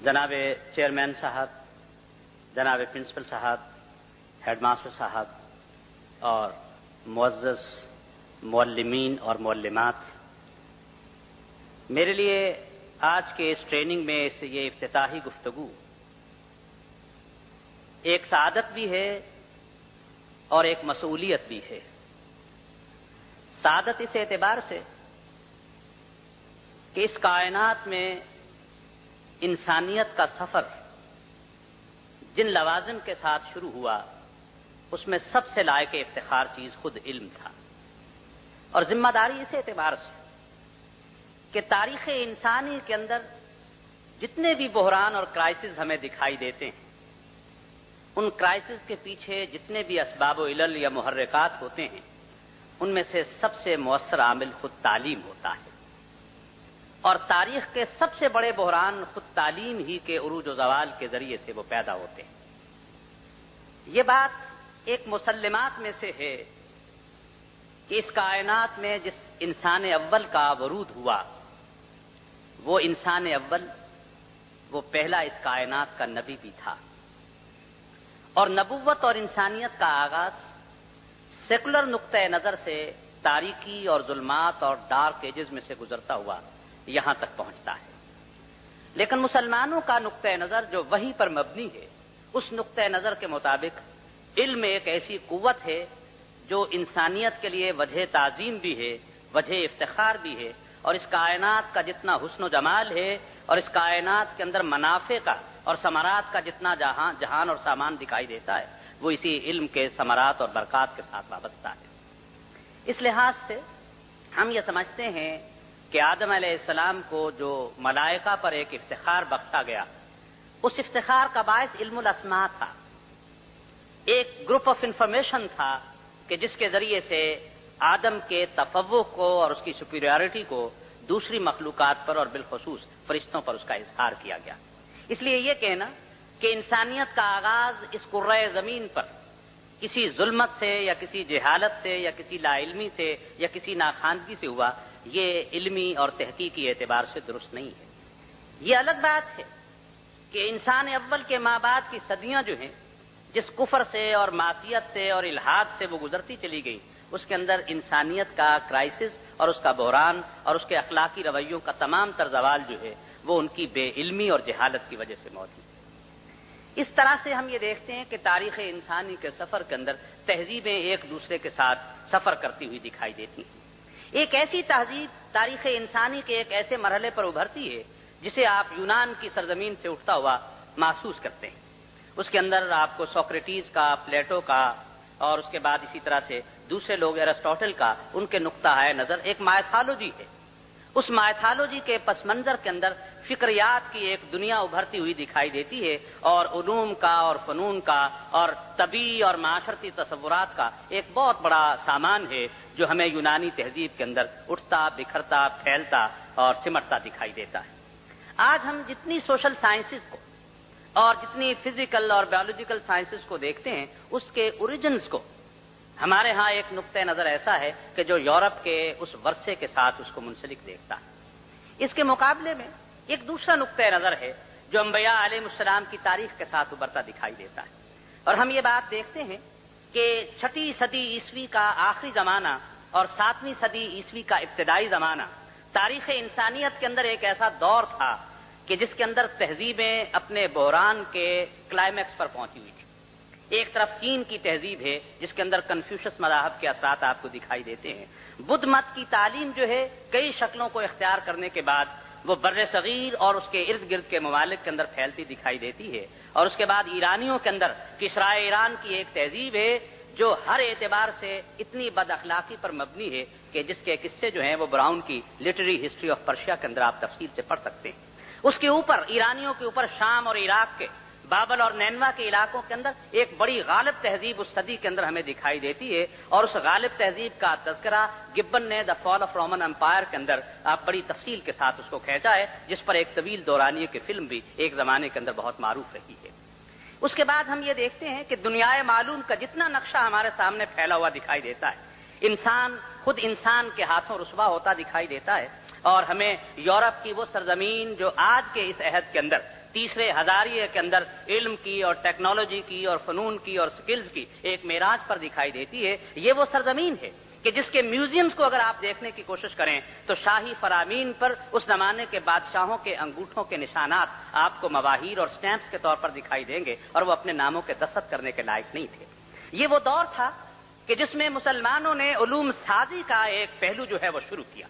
جناب چیئرمین صاحب، جناب پرنسپل صاحب، ہیڈ ماسٹر صاحب اور معزز معلمین اور معلمات، میرے لیے آج کے اس ٹریننگ میں یہ افتتاحی گفتگو ایک سعادت بھی ہے اور ایک مسئولیت بھی ہے۔ سعادت اس اعتبار سے کہ اس کائنات میں انسانیت کا سفر جن لوازم کے ساتھ شروع ہوا اس میں سب سے لائق افتخار چیز خود علم تھا، اور ذمہ داری اس اعتبار سے کہ تاریخ انسانی کے اندر جتنے بھی بحران اور کرائسس ہمیں دکھائی دیتے ہیں، ان کرائسس کے پیچھے جتنے بھی اسباب و علل یا محرکات ہوتے ہیں، ان میں سے سب سے مؤثر عامل خود تعلیم ہوتا ہے، اور تاریخ کے سب سے بڑے بحران خود تعلیم ہی کے عروج و زوال کے ذریعے سے وہ پیدا ہوتے ہیں۔ یہ بات ایک مسلمات میں سے ہے کہ اس کائنات میں جس انسان اول کا ورود ہوا، وہ انسان اول، وہ پہلا اس کائنات کا نبی بھی تھا، اور نبوت اور انسانیت کا آغاز سیکولر نقطۂ نظر سے تاریکی اور ظلمات اور ڈارک ایجز میں سے گزرتا ہوا یہاں تک پہنچتا ہے، لیکن مسلمانوں کا نقطۂ نظر جو وحی پر مبنی ہے، اس نقطۂ نظر کے مطابق علم ایک ایسی قوت ہے جو انسانیت کے لیے وجہ تعظیم بھی ہے، وجہ افتخار بھی ہے، اور اس کائنات کا جتنا حسن و جمال ہے اور اس کائنات کے اندر منافع کا اور ثمرات کا جتنا جہان اور سامان دکھائی دیتا ہے، وہ اسی علم کے ثمرات اور برکات کے ساتھ وابستہ ہے۔ اس لحاظ سے ہم یہ سمجھتے ہیں کہ آدم علیہ السلام کو جو ملائکہ پر ایک افتخار بخشا گیا، اس افتخار کا باعث علم الاسماء تھا، ایک گروپ آف انفارمیشن تھا کہ جس کے ذریعے سے آدم کے تفوق کو اور اس کی سپیریورٹی کو دوسری مخلوقات پر اور بالخصوص فرشتوں پر اس کا اظہار کیا گیا۔ اس لیے یہ کہنا کہ انسانیت کا آغاز اس کرۂ زمین پر کسی ظلمت سے یا کسی جہالت سے یا کسی لا علمی سے یا کسی ناخواندگی سے ہوا، یہ علمی اور تحقیقی اعتبار سے درست نہیں ہے۔ یہ الگ بات ہے کہ انسان اول کے ماں بعد کی صدیاں جو ہیں، جس کفر سے اور معصیت سے اور الحاد سے وہ گزرتی چلی گئی، اس کے اندر انسانیت کا کرائسس اور اس کا بحران اور اس کے اخلاقی رویوں کا تمام تر زوال جو ہے وہ ان کی بے علمی اور جہالت کی وجہ سے موجود ہے۔ اس طرح سے ہم یہ دیکھتے ہیں کہ تاریخ انسانی کے سفر کے اندر تہذیبیں ایک دوسرے کے ساتھ سفر کرتی ہوئی دکھائی دیتی ہیں۔ ایک ایسی تہذیب تاریخ انسانی کے ایک ایسے مرحلے پر ابھرتی ہے جسے آپ یونان کی سرزمین سے اٹھتا ہوا محسوس کرتے ہیں۔ اس کے اندر آپ کو سوکریٹیز کا، پلیٹو کا، اور اس کے بعد اسی طرح سے دوسرے لوگ ایرسٹوٹل کا، ان کے نقطہ نظر ایک مائتھالوجی ہے۔ اس مائتھالوجی کے پس منظر کے اندر فکریات کی ایک دنیا ابھرتی ہوئی دکھائی دیتی ہے، اور علوم کا اور فنون کا اور طبی اور معاشرتی تصورات کا ایک بہت بڑا سامان ہے جو ہمیں یونانی تہذیب کے اندر اٹھتا، بکھرتا، پھیلتا اور سمٹتا دکھائی دیتا ہے۔ آج ہم جتنی سوشل سائنسز کو اور جتنی فزیکل اور بایولوجیکل سائنسز کو دیکھتے ہیں، اس کے اوریجنز کو ہمارے ہاں ایک نقطۂ نظر ایسا ہے کہ جو یورپ کے اس ورثے کے ساتھ اس کو منسلک دیکھتا ہے۔ اس کے مقابلے میں ایک دوسرا نقطۂ نظر ہے جو انبیاء علیہ السلام کی تاریخ کے ساتھ ابھرتا دکھائی دیتا ہے، اور ہم یہ بات دیکھتے ہیں کہ 6 صدی عیسوی کا آخری زمانہ اور 7ویں صدی عیسوی کا ابتدائی زمانہ تاریخ انسانیت کے اندر ایک ایسا دور تھا کہ جس کے اندر تہذیبیں اپنے بحران کے کلائمیکس پر پہنچی ہوئی تھی۔ ایک طرف چین کی تہذیب ہے جس کے اندر کنفیوشس مذاہب کے اثرات آپ کو دکھائی دیتے ہیں۔ بدھ مت کی تعلیم جو ہے کئی شکلوں کو اختیار کرنے کے بعد وہ بر صغیر اور اس کے ارد گرد کے ممالک کے اندر پھیلتی دکھائی دیتی ہے، اور اس کے بعد ایرانیوں کے اندر کسرائے ایران کی ایک تہذیب ہے جو ہر اعتبار سے اتنی بد اخلاقی پر مبنی ہے کہ جس کے قصے جو ہیں وہ براؤن کی لٹری ہسٹری آف پرشیا کے اندر آپ تفصیل سے پڑھ سکتے ہیں۔ اس کے اوپر ایرانیوں کے اوپر شام اور عراق کے بابل اور نینوا کے علاقوں کے اندر ایک بڑی غالب تہذیب اس صدی کے اندر ہمیں دکھائی دیتی ہے، اور اس غالب تہذیب کا تذکرہ گبن نے دا فال آف رومن امپائر کے اندر آپ بڑی تفصیل کے ساتھ اس کو کھینچا ہے، جس پر ایک طویل دورانیے کی فلم بھی ایک زمانے کے اندر بہت معروف رہی ہے۔ اس کے بعد ہم یہ دیکھتے ہیں کہ دنیائے معلوم کا جتنا نقشہ ہمارے سامنے پھیلا ہوا دکھائی دیتا ہے، انسان خود انسان کے ہاتھوں رسوا ہوتا دکھائی دیتا ہے، اور ہمیں یورپ کی وہ سرزمین جو آج کے اس عہد کے اندر تیسرے ہزاریے کے اندر علم کی اور ٹیکنالوجی کی اور فنون کی اور سکلز کی ایک معراج پر دکھائی دیتی ہے. یہ وہ سرزمین ہے کہ جس کے میوزیمز کو اگر آپ دیکھنے کی کوشش کریں تو شاہی فرامین پر اس زمانے کے بادشاہوں کے انگوٹھوں کے نشانات آپ کو مواہیر اور سٹیمپس کے طور پر دکھائی دیں گے، اور وہ اپنے ناموں کے دستخط کرنے کے لائق نہیں تھے. یہ وہ دور تھا کہ جس میں مسلمانوں نے علوم سازی کا ایک پہلو جو ہے وہ شروع کیا،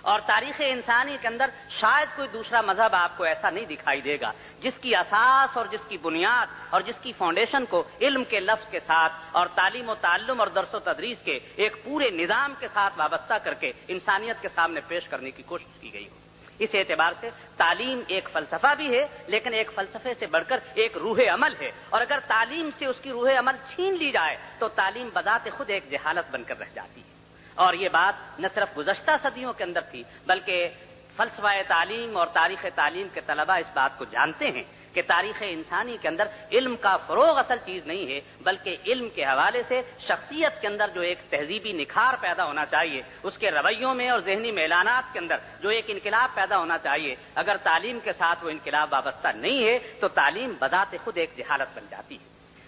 اور تاریخ انسانی کے اندر شاید کوئی دوسرا مذہب آپ کو ایسا نہیں دکھائی دے گا جس کی اساس اور جس کی بنیاد اور جس کی فاؤنڈیشن کو علم کے لفظ کے ساتھ اور تعلیم و تعلم اور درس و تدریس کے ایک پورے نظام کے ساتھ وابستہ کر کے انسانیت کے سامنے پیش کرنے کی کوشش کی گئی ہو. اس اعتبار سے تعلیم ایک فلسفہ بھی ہے، لیکن ایک فلسفے سے بڑھ کر ایک روح عمل ہے، اور اگر تعلیم سے اس کی روح عمل چھین لی جائے تو تعلیم بذات خود ایک جہالت بن کر رہ جاتی ہے. اور یہ بات نہ صرف گزشتہ صدیوں کے اندر تھی، بلکہ فلسفہ تعلیم اور تاریخ تعلیم کے طلباء اس بات کو جانتے ہیں کہ تاریخ انسانی کے اندر علم کا فروغ اصل چیز نہیں ہے، بلکہ علم کے حوالے سے شخصیت کے اندر جو ایک تہذیبی نکھار پیدا ہونا چاہیے، اس کے رویوں میں اور ذہنی میلانات کے اندر جو ایک انقلاب پیدا ہونا چاہیے، اگر تعلیم کے ساتھ وہ انقلاب وابستہ نہیں ہے تو تعلیم بذات خود ایک جہالت بن جاتی ہے.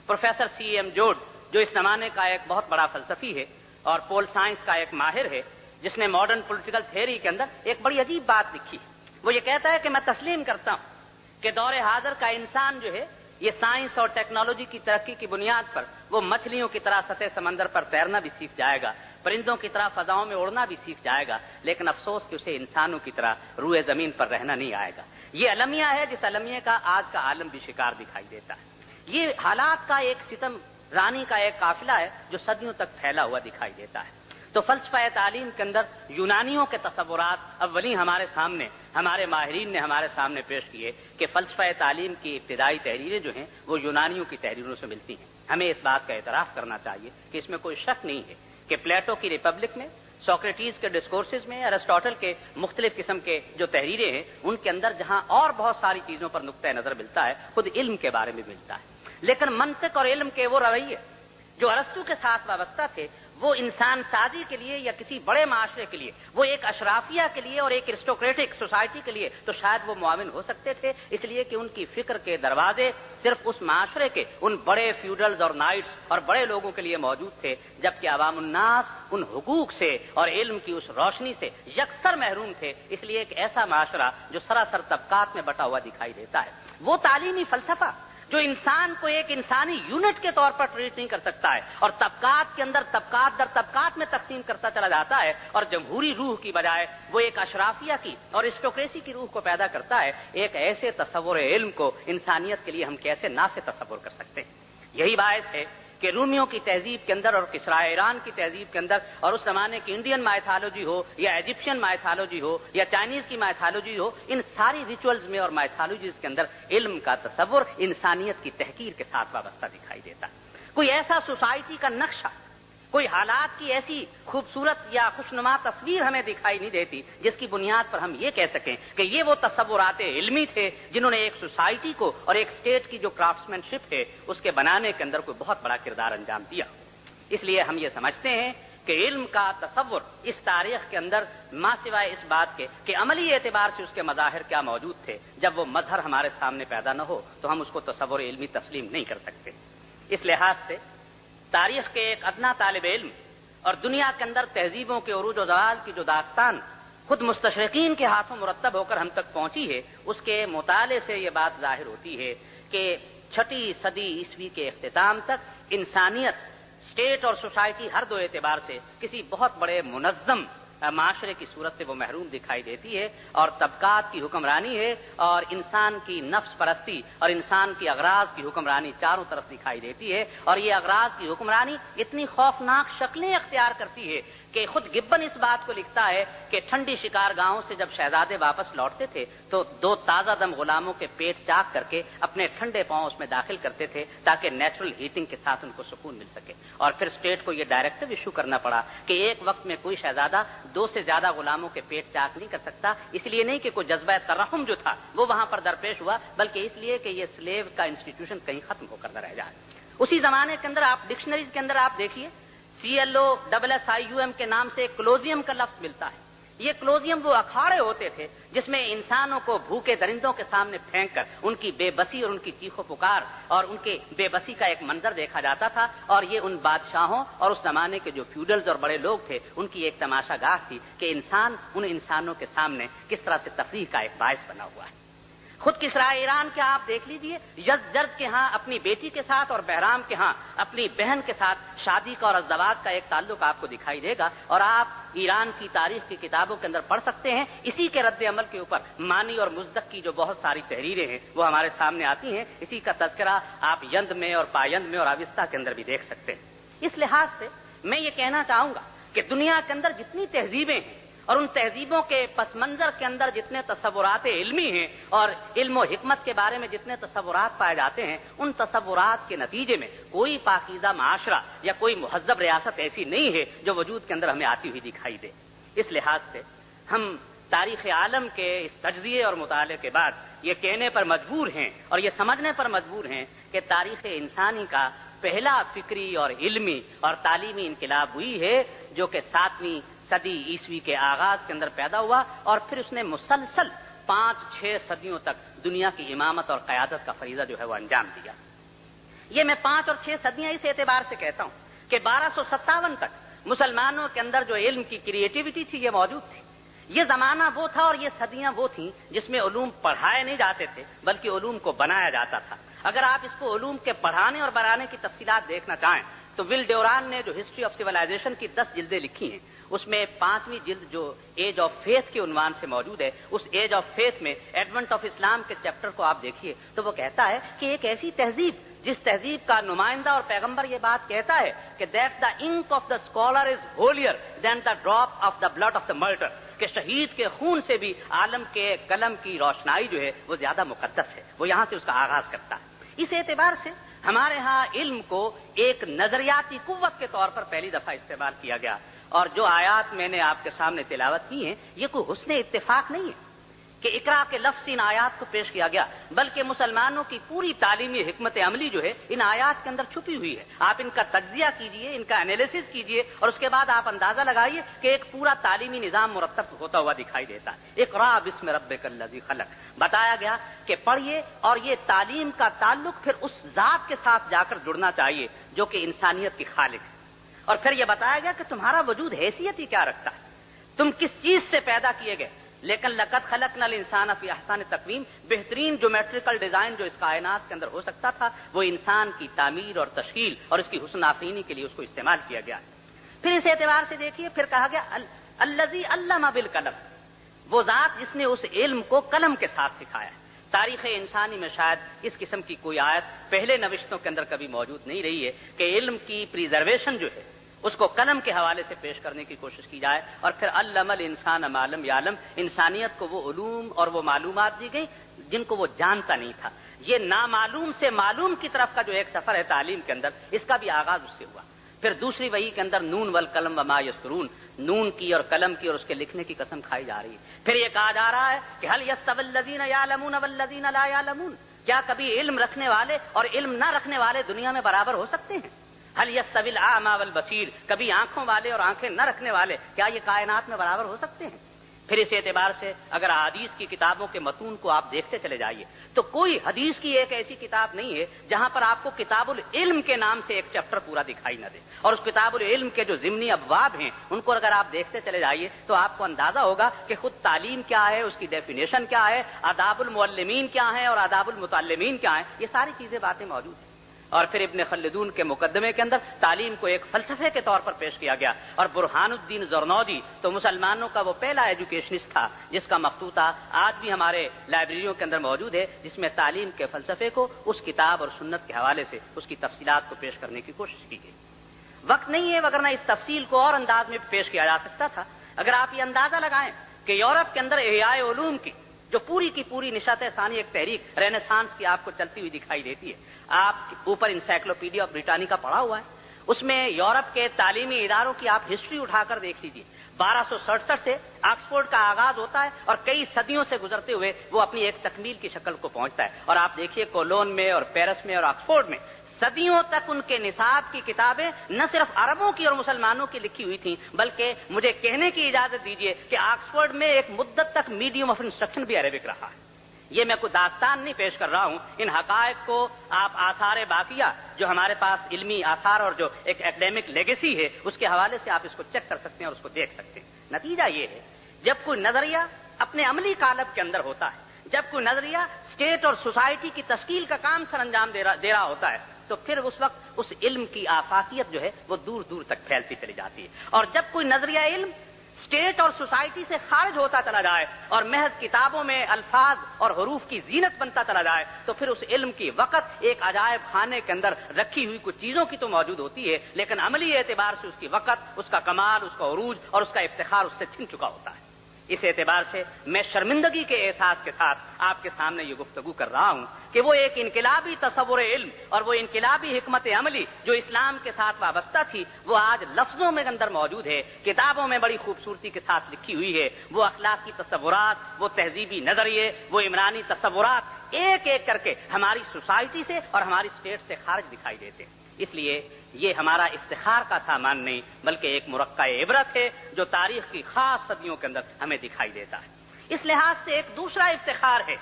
Professor C.M. جوڈ جو اس زمانے کا ایک بہت بڑا فلسفی ہے اور پول سائنس کا ایک ماہر ہے، جس نے ماڈرن پولیٹیکل تھیوری کے اندر ایک بڑی عجیب بات لکھی. وہ یہ کہتا ہے کہ میں تسلیم کرتا ہوں کہ دور حاضر کا انسان جو ہے یہ سائنس اور ٹیکنالوجی کی ترقی کی بنیاد پر وہ مچھلیوں کی طرح سطح سمندر پر تیرنا بھی سیکھ جائے گا، پرندوں کی طرح فضاؤں میں اڑنا بھی سیکھ جائے گا، لیکن افسوس کہ اسے انسانوں کی طرح روئے زمین پر رہنا نہیں آئے گا. یہ المیہ ہے جس المیہ کا آج کا عالم بھی شکار دکھائی دیتا ہے. یہ حالات کا ایک ستم رانی کا ایک قافلہ ہے جو صدیوں تک پھیلا ہوا دکھائی دیتا ہے. تو فلسفہ تعلیم کے اندر یونانیوں کے تصورات اولین ہمارے سامنے ہمارے ماہرین نے ہمارے سامنے پیش کیے کہ فلسفہ تعلیم کی ابتدائی تحریریں جو ہیں وہ یونانیوں کی تحریروں سے ملتی ہیں. ہمیں اس بات کا اعتراف کرنا چاہیے کہ اس میں کوئی شک نہیں ہے کہ پلیٹو کی ریپبلک میں، سوکریٹیز کے ڈسکورسز میں، ارسطوٹل کے مختلف قسم کے جو تحریریں ہیں ان کے اندر جہاں اور بہت ساری چیزوں پر نقطہ نظر ملتا ہے، خود علم کے بارے میں ملتا ہے. لیکن منطق اور علم کے وہ رویے جو ارسطو کے ساتھ وابستہ تھے وہ انسان سازی کے لیے یا کسی بڑے معاشرے کے لیے، وہ ایک اشرافیہ کے لیے اور ایک ارسٹوکریٹک سوسائٹی کے لیے تو شاید وہ معاون ہو سکتے تھے، اس لیے کہ ان کی فکر کے دروازے صرف اس معاشرے کے ان بڑے فیوڈلز اور نائٹس اور بڑے لوگوں کے لیے موجود تھے، جبکہ عوام الناس ان حقوق سے اور علم کی اس روشنی سے یکسر محروم تھے. اس لیے ایک ایسا معاشرہ جو سراسر طبقات میں بٹا ہوا دکھائی دیتا ہے. وہ تعلیمی فلسفہ جو انسان کو ایک انسانی یونٹ کے طور پر ٹریٹ نہیں کر سکتا ہے اور طبقات کے اندر طبقات در طبقات میں تقسیم کرتا چلا جاتا ہے اور جمہوری روح کی بجائے وہ ایک اشرافیہ کی اور اسٹوکریسی کی روح کو پیدا کرتا ہے، ایک ایسے تصور علم کو انسانیت کے لیے ہم کیسے نافع تصور کر سکتے ہیں؟ یہی باعث ہے کہ رومیوں کی تہذیب کے اندر اور کسرا ایران کی تہذیب کے اندر اور اس زمانے کی انڈین مائتھالوجی ہو یا ایجپشین مائتھالوجی ہو یا چائنیز کی مائتھالوجی ہو، ان ساری ریچولز میں اور مائتھالوجیز کے اندر علم کا تصور انسانیت کی تحقیر کے ساتھ وابستہ دکھائی دیتا ہے. کوئی ایسا سوسائٹی کا نقشہ، کوئی حالات کی ایسی خوبصورت یا خوشنما تصویر ہمیں دکھائی نہیں دیتی جس کی بنیاد پر ہم یہ کہہ سکیں کہ یہ وہ تصورات علمی تھے جنہوں نے ایک سوسائٹی کو اور ایک اسٹیٹ کی جو کرافٹسمین شپ ہے اس کے بنانے کے اندر کوئی بہت بڑا کردار انجام دیا. اس لیے ہم یہ سمجھتے ہیں کہ علم کا تصور اس تاریخ کے اندر ماں سوائے اس بات کے کہ عملی اعتبار سے اس کے مظاہر کیا موجود تھے، جب وہ مظہر ہمارے سامنے پیدا نہ ہو تو ہم اس کو تصور علمی تسلیم نہیں کر سکتے. اس لحاظ سے تاریخ کے ایک ادنا طالب علم اور دنیا کے اندر تہذیبوں کے عروج و زوال کی جو داستان خود مستشرقین کے ہاتھوں مرتب ہو کر ہم تک پہنچی ہے، اس کے مطالعے سے یہ بات ظاہر ہوتی ہے کہ 6 صدی عیسوی کے اختتام تک انسانیت، اسٹیٹ اور سوسائٹی ہر دو اعتبار سے کسی بہت بڑے منظم معاشرے کی صورت سے وہ محروم دکھائی دیتی ہے اور طبقات کی حکمرانی ہے اور انسان کی نفس پرستی اور انسان کی اغراض کی حکمرانی چاروں طرف دکھائی دیتی ہے. اور یہ اغراض کی حکمرانی اتنی خوفناک شکلیں اختیار کرتی ہے کہ خود گبن اس بات کو لکھتا ہے کہ ٹھنڈی شکار گاہوں سے جب شہزادے واپس لوٹتے تھے تو 2 تازہ دم غلاموں کے پیٹ چاک کر کے اپنے ٹھنڈے پاؤں اس میں داخل کرتے تھے تاکہ نیچرل ہیٹنگ کے ساتھ ان کو سکون مل سکے. اور پھر اسٹیٹ کو یہ ڈائریکٹو ایشو کرنا پڑا کہ ایک وقت میں کوئی شہزادہ 2 سے زیادہ غلاموں کے پیٹ چاک نہیں کر سکتا، اس لیے نہیں کہ کوئی جذبہ ترحم جو تھا وہ وہاں پر درپیش ہوا، بلکہ اس لیے کہ یہ سلیو کا انسٹیٹیوشن کہیں ختم ہو کر نہ رہ جائے. اسی زمانے کے اندر آپ ڈکشنریز کے اندر آپ دیکھیے CLOSSIUM کے نام سے ایک کلوزیم کا لفظ ملتا ہے. یہ کلوزیم وہ اکھاڑے ہوتے تھے جس میں انسانوں کو بھوکے درندوں کے سامنے پھینک کر ان کی بے بسی اور ان کی چیخ و پکار اور ان کے بے بسی کا ایک منظر دیکھا جاتا تھا، اور یہ ان بادشاہوں اور اس زمانے کے جو فیوڈلز اور بڑے لوگ تھے ان کی ایک تماشا گاہ تھی کہ انسان ان انسانوں کے سامنے کس طرح سے تفریح کا ایک باعث بنا ہوا ہے۔ خود کسرا ایران کے آپ دیکھ لیجئے، یزدجرد کے ہاں اپنی بیٹی کے ساتھ اور بہرام کے ہاں اپنی بہن کے ساتھ شادی کا اور ازدواج کا ایک تعلق آپ کو دکھائی دے گا، اور آپ ایران کی تاریخ کی کتابوں کے اندر پڑھ سکتے ہیں۔ اسی کے رد عمل کے اوپر مانی اور مزدق کی جو بہت ساری تحریریں ہیں وہ ہمارے سامنے آتی ہیں، اسی کا تذکرہ آپ یند میں اور پایند میں اور آوستہ کے اندر بھی دیکھ سکتے ہیں۔ اس لحاظ سے میں یہ کہنا چاہوں گا کہ دنیا کے اندر جتنی تہذیبیں ہیں اور ان تہذیبوں کے پس منظر کے اندر جتنے تصورات علمی ہیں اور علم و حکمت کے بارے میں جتنے تصورات پائے جاتے ہیں، ان تصورات کے نتیجے میں کوئی پاکیزہ معاشرہ یا کوئی مہذب ریاست ایسی نہیں ہے جو وجود کے اندر ہمیں آتی ہوئی دکھائی دے۔ اس لحاظ سے ہم تاریخ عالم کے اس تجزیے اور مطالعے کے بعد یہ کہنے پر مجبور ہیں اور یہ سمجھنے پر مجبور ہیں کہ تاریخ انسانی کا پہلا فکری اور علمی اور تعلیمی انقلاب ہوئی ہے جو کہ 7ویں صدی عیسوی کے آغاز کے اندر پیدا ہوا، اور پھر اس نے مسلسل 5-6 صدیوں تک دنیا کی امامت اور قیادت کا فریضہ جو ہے وہ انجام دیا۔ یہ میں 5 اور 6 صدیاں اس اعتبار سے کہتا ہوں کہ 1257 تک مسلمانوں کے اندر جو علم کی کریٹیوٹی تھی یہ موجود تھی۔ یہ زمانہ وہ تھا اور یہ صدیاں وہ تھیں جس میں علوم پڑھائے نہیں جاتے تھے بلکہ علوم کو بنایا جاتا تھا۔ اگر آپ اس کو علوم کے پڑھانے اور بنانے کی تفصیلات دیکھنا چاہیں تو ول ڈیوران نے جو ہسٹری آف سیولائزیشن کی 10 جلدیں لکھی ہیں، اس میں 5ویں جلد جو ایج آف فیتھ کے عنوان سے موجود ہے، اس ایج آف فیتھ میں ایڈونٹ آف اسلام کے چیپٹر کو آپ دیکھیے تو وہ کہتا ہے کہ ایک ایسی تہذیب جس تہذیب کا نمائندہ اور پیغمبر یہ بات کہتا ہے کہ that the ink of the scholar is holier than the drop of the blood of the martyr, کہ شہید کے خون سے بھی عالم کے قلم کی روشنائی جو ہے وہ زیادہ مقدس ہے۔ وہ یہاں سے اس کا آغاز کرتا ہے۔ اس اعتبار سے ہمارے ہاں علم کو ایک نظریاتی قوت کے طور پر پہلی دفعہ استعمال کیا گیا، اور جو آیات میں نے آپ کے سامنے تلاوت کی ہیں یہ کوئی حسن اتفاق نہیں ہے کہ اقرا کے لفظ ان آیات کو پیش کیا گیا، بلکہ مسلمانوں کی پوری تعلیمی حکمت عملی جو ہے ان آیات کے اندر چھپی ہوئی ہے۔ آپ ان کا تجزیہ کیجئے، ان کا انالیسس کیجئے، اور اس کے بعد آپ اندازہ لگائیے کہ ایک پورا تعلیمی نظام مرتب ہوتا ہوا دکھائی دیتا ہے۔ اقرا بسم ربک الذی خلق، بتایا گیا کہ پڑھیے، اور یہ تعلیم کا تعلق پھر اس ذات کے ساتھ جا کر جڑنا چاہیے جو کہ انسانیت کی خالق ہے، اور پھر یہ بتایا گیا کہ تمہارا وجود حیثیت ہی کیا رکھتا ہے، تم کس چیز سے پیدا کیے گئے۔ لیکن لقد خلقنا الانسان فی احسن تقویم، بہترین جیومیٹریکل ڈیزائن جو اس کائنات کے اندر ہو سکتا تھا وہ انسان کی تعمیر اور تشکیل اور اس کی حسن آفرینی کے لیے اس کو استعمال کیا گیا۔ پھر اس اعتبار سے دیکھیے، پھر کہا گیا الذی علم بالقلم، وہ ذات جس نے اس علم کو قلم کے ساتھ سکھایا۔ تاریخ انسانی میں شاید اس قسم کی کوئی آیت پہلے نوشتوں کے اندر کبھی موجود نہیں رہی ہے کہ علم کی پریزرویشن جو ہے اس کو قلم کے حوالے سے پیش کرنے کی کوشش کی جائے، اور پھر علم الانسان ما لم یعلم، انسانیت کو وہ علوم اور وہ معلومات دی گئی جن کو وہ جانتا نہیں تھا۔ یہ نامعلوم سے معلوم کی طرف کا جو ایک سفر ہے تعلیم کے اندر، اس کا بھی آغاز اس سے ہوا۔ پھر دوسری وحی کے اندر نون والقلم وما یسطرون، نون کی اور قلم کی اور اس کے لکھنے کی قسم کھائی جا رہی ہے۔ پھر یہ کہا جا رہا ہے کہ هل يستوي الذين يعلمون والذين لا يعلمون، کیا کبھی علم رکھنے والے اور علم نہ رکھنے والے دنیا میں برابر ہو سکتے ہیں؟ هل يستوي الاعمى والبصير، کبھی آنکھوں والے اور آنکھیں نہ رکھنے والے کیا یہ کائنات میں برابر ہو سکتے ہیں؟ پھر اس اعتبار سے اگر حدیث کی کتابوں کے متون کو آپ دیکھتے چلے جائیے تو کوئی حدیث کی ایک ایسی کتاب نہیں ہے جہاں پر آپ کو کتاب العلم کے نام سے ایک چیپٹر پورا دکھائی نہ دے، اور اس کتاب العلم کے جو ضمنی ابواب ہیں ان کو اگر آپ دیکھتے چلے جائیے تو آپ کو اندازہ ہوگا کہ خود تعلیم کیا ہے، اس کی ڈیفینیشن کیا ہے، آداب المعلمین کیا ہیں اور آداب المتعلمین کیا ہیں، یہ ساری چیزیں باتیں موجود ہیں۔ اور پھر ابن خلدون کے مقدمے کے اندر تعلیم کو ایک فلسفے کے طور پر پیش کیا گیا، اور برہان الدین زرنودی تو مسلمانوں کا وہ پہلا ایجوکیشنسٹ تھا جس کا مخطوطہ آج بھی ہمارے لائبریریوں کے اندر موجود ہے، جس میں تعلیم کے فلسفے کو اس کتاب اور سنت کے حوالے سے اس کی تفصیلات کو پیش کرنے کی کوشش کی گئی۔ وقت نہیں ہے وگرنہ اس تفصیل کو اور انداز میں پیش کیا جا سکتا تھا۔ اگر آپ یہ اندازہ لگائیں کہ یورپ کے اندر احیاء علوم کی جو پوری کی پوری نشاط ثانی ایک تحریک رینیسانس کی آپ کو چلتی ہوئی دکھائی دیتی ہے، آپ اوپر انسائکلوپیڈیا بریٹانیکا پڑھا ہوا ہے، اس میں یورپ کے تعلیمی اداروں کی آپ ہسٹری اٹھا کر دیکھ لیجیے۔ 1267 سے آکسفورڈ کا آغاز ہوتا ہے اور کئی صدیوں سے گزرتے ہوئے وہ اپنی ایک تکمیل کی شکل کو پہنچتا ہے، اور آپ دیکھیے کولون میں اور پیرس میں اور آکسفورڈ میں صدیوں تک ان کے نصاب کی کتابیں نہ صرف عربوں کی اور مسلمانوں کی لکھی ہوئی تھیں، بلکہ مجھے کہنے کی اجازت دیجیے کہ آکسفورڈ میں ایک مدت تک میڈیم آف انسٹرکشن بھی عربک رہا ہے۔ یہ میں کوئی داستان نہیں پیش کر رہا ہوں، ان حقائق کو آپ آثار باقیہ جو ہمارے پاس علمی آثار اور جو ایک ایکڈیمک لیگیسی ہے اس کے حوالے سے آپ اس کو چیک کر سکتے ہیں اور اس کو دیکھ سکتے ہیں۔ نتیجہ یہ ہے، جب کوئی نظریہ اپنے عملی قالب کے اندر ہوتا ہے، جب کوئی نظریہ اسٹیٹ اور سوسائٹی کی تشکیل کا کام سر انجام دے رہا ہوتا ہے، تو پھر اس وقت اس علم کی آفاقیت جو ہے وہ دور دور تک پھیلتی چلی جاتی ہے۔ اور جب کوئی نظریہ علم اسٹیٹ اور سوسائٹی سے خارج ہوتا چلا جائے اور محض کتابوں میں الفاظ اور حروف کی زینت بنتا چلا جائے، تو پھر اس علم کی وقت ایک عجائب خانے کے اندر رکھی ہوئی کچھ چیزوں کی تو موجود ہوتی ہے، لیکن عملی اعتبار سے اس کی وقت، اس کا کمال، اس کا عروج اور اس کا افتخار اس سے چھن چکا ہوتا ہے۔ اس اعتبار سے میں شرمندگی کے احساس کے ساتھ آپ کے سامنے یہ گفتگو کر رہا ہوں کہ وہ ایک انقلابی تصور علم اور وہ انقلابی حکمت عملی جو اسلام کے ساتھ وابستہ تھی، وہ آج لفظوں میں اندر موجود ہے، کتابوں میں بڑی خوبصورتی کے ساتھ لکھی ہوئی ہے۔ وہ اخلاقی تصورات، وہ تہذیبی نظریے، وہ عمرانی تصورات ایک ایک کر کے ہماری سوسائٹی سے اور ہماری اسٹیٹ سے خارج دکھائی دیتے ہیں۔ اس لیے یہ ہمارا افتخار کا سامان نہیں بلکہ ایک مرقع عبرت ہے جو تاریخ کی خاص صدیوں کے اندر ہمیں دکھائی دیتا ہے۔ اس لحاظ سے ایک دوسرا افتخار ہے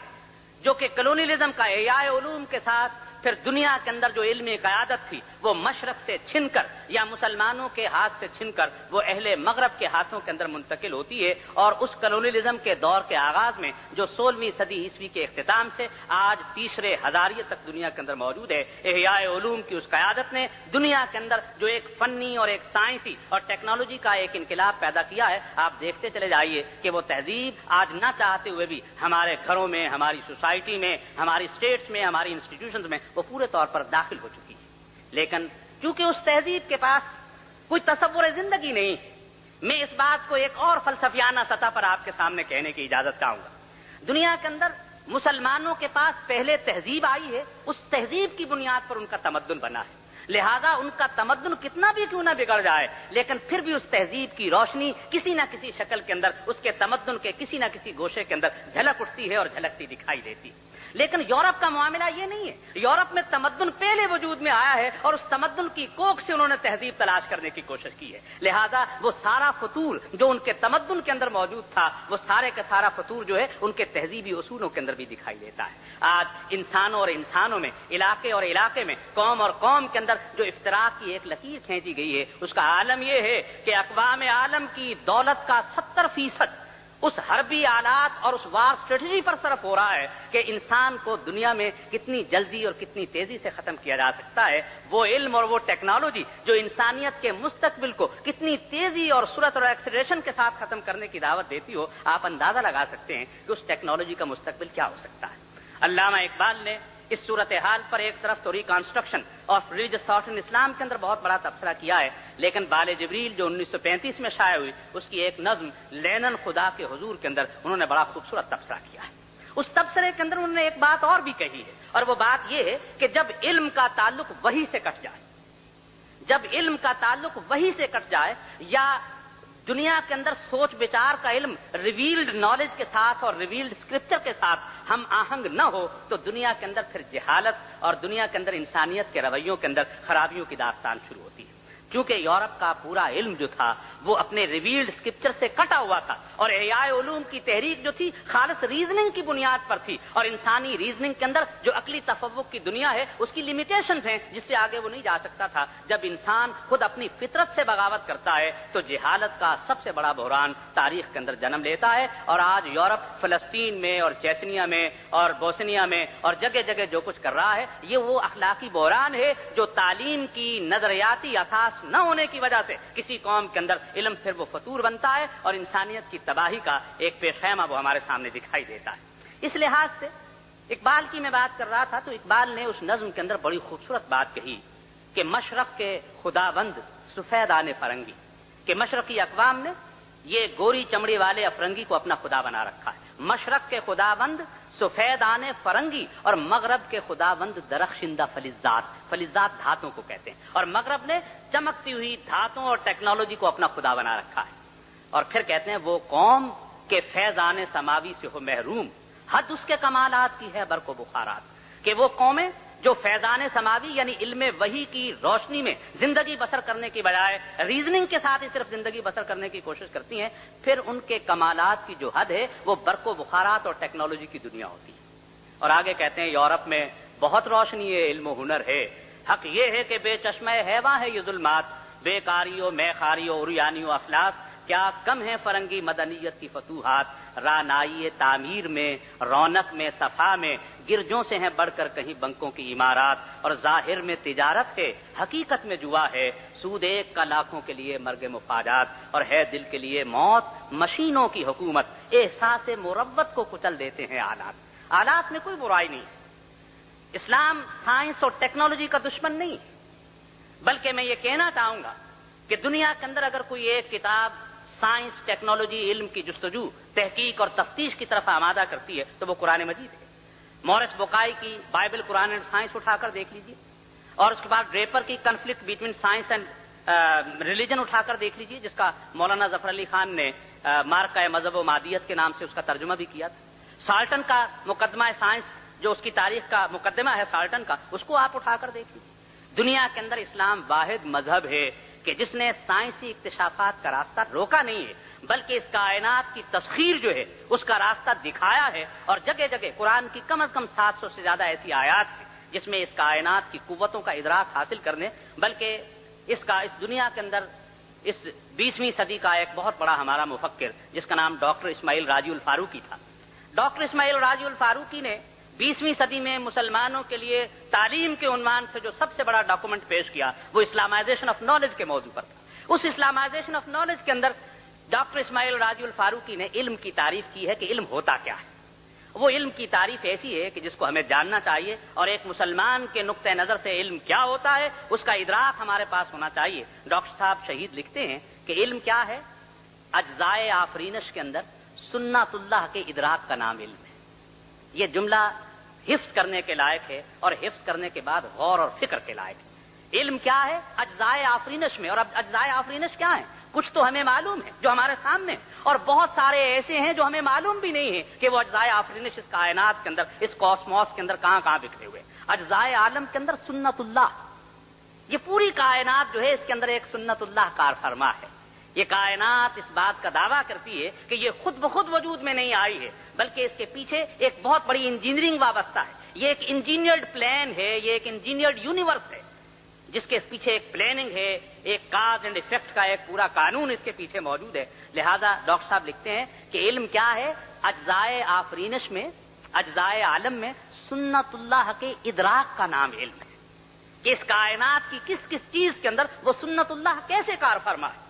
جو کہ کلونیلزم کا احیاء علوم کے ساتھ پھر دنیا کے اندر جو علمی قیادت تھی وہ مشرق سے چھن کر یا مسلمانوں کے ہاتھ سے چھن کر وہ اہل مغرب کے ہاتھوں کے اندر منتقل ہوتی ہے، اور اس کلونیلزم کے دور کے آغاز میں جو 16ویں صدی عیسوی کے اختتام سے آج تیسرے ہزاریے تک دنیا کے اندر موجود ہے، احیاء علوم کی اس قیادت نے دنیا کے اندر جو ایک فنی اور ایک سائنسی اور ٹیکنالوجی کا ایک انقلاب پیدا کیا ہے۔ آپ دیکھتے چلے جائیے کہ وہ تہذیب آج نہ چاہتے ہوئے بھی ہمارے گھروں میں، ہماری سوسائٹی میں، ہماری اسٹیٹس میں، ہماری انسٹیٹیوشنز میں وہ پورے طور پر داخل ہو چکی ہے۔ لیکن چونکہ اس تہذیب کے پاس کوئی تصور زندگی نہیں، میں اس بات کو ایک اور فلسفیانہ سطح پر آپ کے سامنے کہنے کی اجازت چاہوں گا۔ دنیا کے اندر مسلمانوں کے پاس پہلے تہذیب آئی ہے، اس تہذیب کی بنیاد پر ان کا تمدن بنا ہے، لہذا ان کا تمدن کتنا بھی کیوں نہ بگڑ جائے لیکن پھر بھی اس تہذیب کی روشنی کسی نہ کسی شکل کے اندر اس کے تمدن کے کسی نہ کسی گوشے کے اندر جھلک اٹھتی ہے اور جھلکتی دکھائی دیتی ہے۔ لیکن یورپ کا معاملہ یہ نہیں ہے۔ یورپ میں تمدن پہلے وجود میں آیا ہے اور اس تمدن کی کوکھ سے انہوں نے تہذیب تلاش کرنے کی کوشش کی ہے، لہذا وہ سارا فطور جو ان کے تمدن کے اندر موجود تھا وہ سارے کا سارا فطور جو ہے ان کے تہذیبی اصولوں کے اندر بھی دکھائی دیتا ہے۔ آج انسانوں اور انسانوں میں، علاقے اور علاقے میں، قوم اور قوم کے اندر جو افتراق کی ایک لکیر کھینچی گئی ہے اس کا عالم یہ ہے کہ اقوام عالم کی دولت کا 70% اس حربی آلات اور اس وار اسٹریٹجی پر صرف ہو رہا ہے کہ انسان کو دنیا میں کتنی جلدی اور کتنی تیزی سے ختم کیا جا سکتا ہے۔ وہ علم اور وہ ٹیکنالوجی جو انسانیت کے مستقبل کو کتنی تیزی اور سرعت اور ایکسلریشن کے ساتھ ختم کرنے کی دعوت دیتی ہو، آپ اندازہ لگا سکتے ہیں کہ اس ٹیکنالوجی کا مستقبل کیا ہو سکتا ہے۔ علامہ اقبال نے اس صورتحال پر ایک طرف تو reconstruction of religious thought in Islam کے اندر بہت بڑا تبصرہ کیا ہے، لیکن بال جبریل جو 1935 میں شائع ہوئی اس کی ایک نظم لینن خدا کے حضور کے اندر انہوں نے بڑا خوبصورت تبصرہ کیا ہے۔ اس تبصرے کے اندر انہوں نے ایک بات اور بھی کہی ہے، اور وہ بات یہ ہے کہ جب علم کا تعلق وحی سے کٹ جائے، جب علم کا تعلق وحی سے کٹ جائے یا دنیا کے اندر سوچ بچار کا علم ریویلڈ نالج کے ساتھ اور ریویلڈ اسکرپچر کے ساتھ ہم آہنگ نہ ہو تو دنیا کے اندر پھر جہالت اور دنیا کے اندر انسانیت کے رویوں کے اندر خرابیوں کی داستان شروع ہوتی ہے۔ کیونکہ یورپ کا پورا علم جو تھا وہ اپنے ریویلڈ اسکرپچر سے کٹا ہوا تھا، اور احیاء علوم کی تحریک جو تھی خالص ریزننگ کی بنیاد پر تھی، اور انسانی ریزننگ کے اندر جو عقلی تفوق کی دنیا ہے اس کی لمیٹیشنز ہیں جس سے آگے وہ نہیں جا سکتا تھا۔ جب انسان خود اپنی فطرت سے بغاوت کرتا ہے تو جہالت کا سب سے بڑا بحران تاریخ کے اندر جنم لیتا ہے، اور آج یورپ فلسطین میں اور چیچنیا میں اور بوسنیا میں اور جگہ جگہ جو کچھ کر رہا ہے یہ وہ اخلاقی بحران ہے جو تعلیم کی نظریاتی اساس نہ ہونے کی وجہ سے کسی قوم کے اندر علم پھر وہ فطور بنتا ہے اور انسانیت کی تباہی کا ایک پیش خیمہ وہ ہمارے سامنے دکھائی دیتا ہے۔ اس لحاظ سے اقبال کی میں بات کر رہا تھا تو اقبال نے اس نظم کے اندر بڑی خوبصورت بات کہی کہ مشرق کے خداوند سفیدان فرنگی، کہ مشرقی اقوام نے یہ گوری چمڑی والے افرنگی کو اپنا خدا بنا رکھا ہے۔ مشرق کے خداوند سفیدان فرنگی اور مغرب کے خداوند درخشندہ فلزات، فلزات دھاتوں کو کہتے ہیں، اور مغرب نے چمکتی ہوئی دھاتوں اور ٹیکنالوجی کو اپنا خدا بنا رکھا ہے۔ اور پھر کہتے ہیں وہ قوم کے فیضان سماوی سے ہو محروم، حد اس کے کمالات کی ہے برق و بخارات، کہ وہ قومیں جو فیضان سماوی یعنی علم وحی کی روشنی میں زندگی بسر کرنے کی بجائے ریزننگ کے ساتھ ہی صرف زندگی بسر کرنے کی کوشش کرتی ہیں، پھر ان کے کمالات کی جو حد ہے وہ برق و بخارات اور ٹیکنالوجی کی دنیا ہوتی ہے۔ اور آگے کہتے ہیں یورپ میں بہت روشنی ہے، علم و ہنر ہے، حق یہ ہے کہ بے چشمہ ہیواں ہے یہ ظلمات، بے کاری و میں خاری و عریانی و افلاس، کیا کم ہے فرنگی مدنیت کی فتوحات، رانائی تعمیر میں رونق میں صفا میں گرجوں سے ہیں بڑھ کر کہیں بنکوں کی عمارات، اور ظاہر میں تجارت ہے حقیقت میں جوا ہے، سود ایک کا لاکھوں کے لیے مرگ مفاجات، اور ہے دل کے لیے موت مشینوں کی حکومت، احساس مروت کو کچل دیتے ہیں آلات میں کوئی برائی نہیں۔ اسلام سائنس اور ٹیکنالوجی کا دشمن نہیں، بلکہ میں یہ کہنا چاہوں گا کہ دنیا کے اندر اگر کوئی ایک کتاب سائنس ٹیکنالوجی علم کی جستجو تحقیق اور تفتیش کی طرف آمادہ کرتی ہے تو وہ قرآن مجید ہے۔ مورس بوکائی کی بائبل قرآن اینڈ سائنس اٹھا کر دیکھ لیجیے، اور اس کے بعد ڈریپر کی conflict between science and religion اٹھا کر دیکھ لیجیے، جس کا مولانا ظفر علی خان نے مارکہ مذہب و مادیت کے نام سے اس کا ترجمہ بھی کیا تھا۔ سالٹن کا مقدمہ سائنس جو اس کی تاریخ کا مقدمہ ہے سالٹن کا، اس کو آپ اٹھا کر دیکھ لیجیے۔ دنیا کے اندر اسلام واحد مذہب ہے کہ جس نے سائنسی اکتشافات کا راستہ روکا نہیں ہے، بلکہ اس کائنات کی تسخیر جو ہے اس کا راستہ دکھایا ہے، اور جگہ جگہ قرآن کی کم از کم 700 سے زیادہ ایسی آیات ہیں جس میں اس کائنات کی قوتوں کا ادراک حاصل کرنے، بلکہ اس دنیا کے اندر اس 20ویں صدی کا ایک بہت بڑا ہمارا مفکر جس کا نام ڈاکٹر اسماعیل راجی الفاروقی تھا۔ ڈاکٹر اسماعیل راجی الفاروقی نے 20ویں صدی میں مسلمانوں کے لیے تعلیم کے عنوان سے جو سب سے بڑا ڈاکومنٹ پیش کیا وہ اسلامائزیشن آف نالج کے موضوع پر تھا۔ اس اسلامائزیشن آف نالج کے اندر ڈاکٹر اسماعیل راجی الفاروقی نے علم کی تعریف کی ہے کہ علم ہوتا کیا ہے۔ وہ علم کی تعریف ایسی ہے کہ جس کو ہمیں جاننا چاہیے، اور ایک مسلمان کے نقطہ نظر سے علم کیا ہوتا ہے اس کا ادراک ہمارے پاس ہونا چاہیے۔ ڈاکٹر صاحب شہید لکھتے ہیں کہ علم کیا ہے؟ اجزائے آفرینش کے اندر سنت اللہ کے ادراک کا نام علم ہے۔ یہ جملہ حفظ کرنے کے لائق ہے، اور حفظ کرنے کے بعد غور اور فکر کے لائق ہے۔ علم کیا ہے؟ اجزائے آفرینش میں، اور اب اجزائے آفرینش کیا ہے؟ کچھ تو ہمیں معلوم ہے جو ہمارے سامنے، اور بہت سارے ایسے ہیں جو ہمیں معلوم بھی نہیں ہے کہ وہ اجزائے آفرینش اس کائنات کے اندر اس کاسموس کے اندر کہاں کہاں بکھرے ہوئے۔ اجزائے عالم کے اندر سنت اللہ، یہ پوری کائنات جو ہے اس کے اندر ایک سنت اللہ کار فرما ہے۔ یہ کائنات اس بات کا دعویٰ کرتی ہے کہ یہ خود بخود وجود میں نہیں آئی ہے، بلکہ اس کے پیچھے ایک بہت بڑی انجینئرنگ وابستہ ہے۔ یہ ایک انجینئرڈ پلان ہے، یہ ایک انجینئرڈ یونیورس ہے جس کے پیچھے ایک پلاننگ ہے، ایک کاز اینڈ ایفیکٹ کا ایک پورا قانون اس کے پیچھے موجود ہے۔ لہذا ڈاکٹر صاحب لکھتے ہیں کہ علم کیا ہے؟ اجزائے آفرینش میں، اجزائے عالم میں سنت اللہ کے ادراک کا نام علم ہے، کہ اس کائنات کی کس کس چیز کے اندر وہ سنت اللہ کیسے کار فرما ہے۔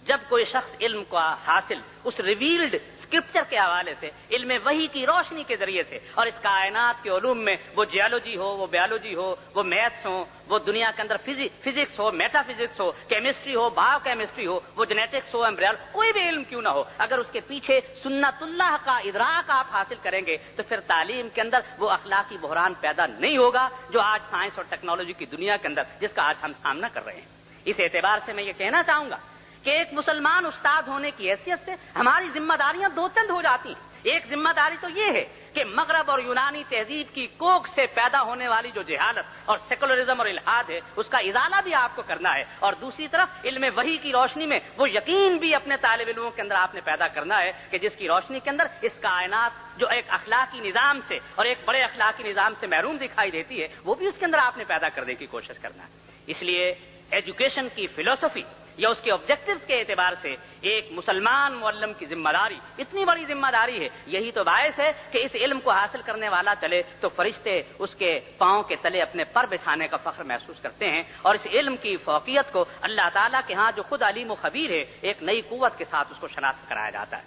جب کوئی شخص علم کا حاصل اس ریویلڈ اسکرپچر کے حوالے سے، علم وحی کی روشنی کے ذریعے سے، اور اس کائنات کے علوم میں وہ جیولوجی ہو، وہ بیولوجی ہو، وہ میتھس ہو، وہ دنیا کے اندر فزکس ہو، میٹا فزکس ہو، کیمسٹری ہو، بایو کیمسٹری ہو، وہ جینیٹکس ہو، ایمبریال، کوئی بھی علم کیوں نہ ہو، اگر اس کے پیچھے سنت اللہ کا ادراک آپ حاصل کریں گے تو پھر تعلیم کے اندر وہ اخلاقی بحران پیدا نہیں ہوگا جو آج سائنس اور ٹیکنالوجی کی دنیا کے اندر جس کا آج ہم سامنا کر رہے ہیں۔ اس اعتبار سے میں یہ کہنا چاہوں گا کہ ایک مسلمان استاد ہونے کی حیثیت سے ہماری ذمہ داریاں دو چند ہو جاتی ہیں۔ ایک ذمہ داری تو یہ ہے کہ مغرب اور یونانی تہذیب کی کوکھ سے پیدا ہونے والی جو جہالت اور سیکولرزم اور الحاد ہے اس کا ازالہ بھی آپ کو کرنا ہے، اور دوسری طرف علم وحی کی روشنی میں وہ یقین بھی اپنے طالب علموں کے اندر آپ نے پیدا کرنا ہے کہ جس کی روشنی کے اندر اس کائنات جو ایک اخلاقی نظام سے اور ایک بڑے اخلاقی نظام سے محروم دکھائی دیتی ہے وہ بھی اس کے اندر آپ نے پیدا کرنے کی کوشش کرنا ہے۔ اس لیے ایجوکیشن کی فلسفی یا اس کے آبجیکٹیوز کے اعتبار سے ایک مسلمان معلم کی ذمہ داری اتنی بڑی ذمہ داری ہے۔ یہی تو باعث ہے کہ اس علم کو حاصل کرنے والا چلے تو فرشتے اس کے پاؤں کے تلے اپنے پر بچھانے کا فخر محسوس کرتے ہیں، اور اس علم کی فوقیت کو اللہ تعالیٰ کے ہاں جو خود علیم و خبیر ہے ایک نئی قوت کے ساتھ اس کو شناخت کرایا جاتا ہے۔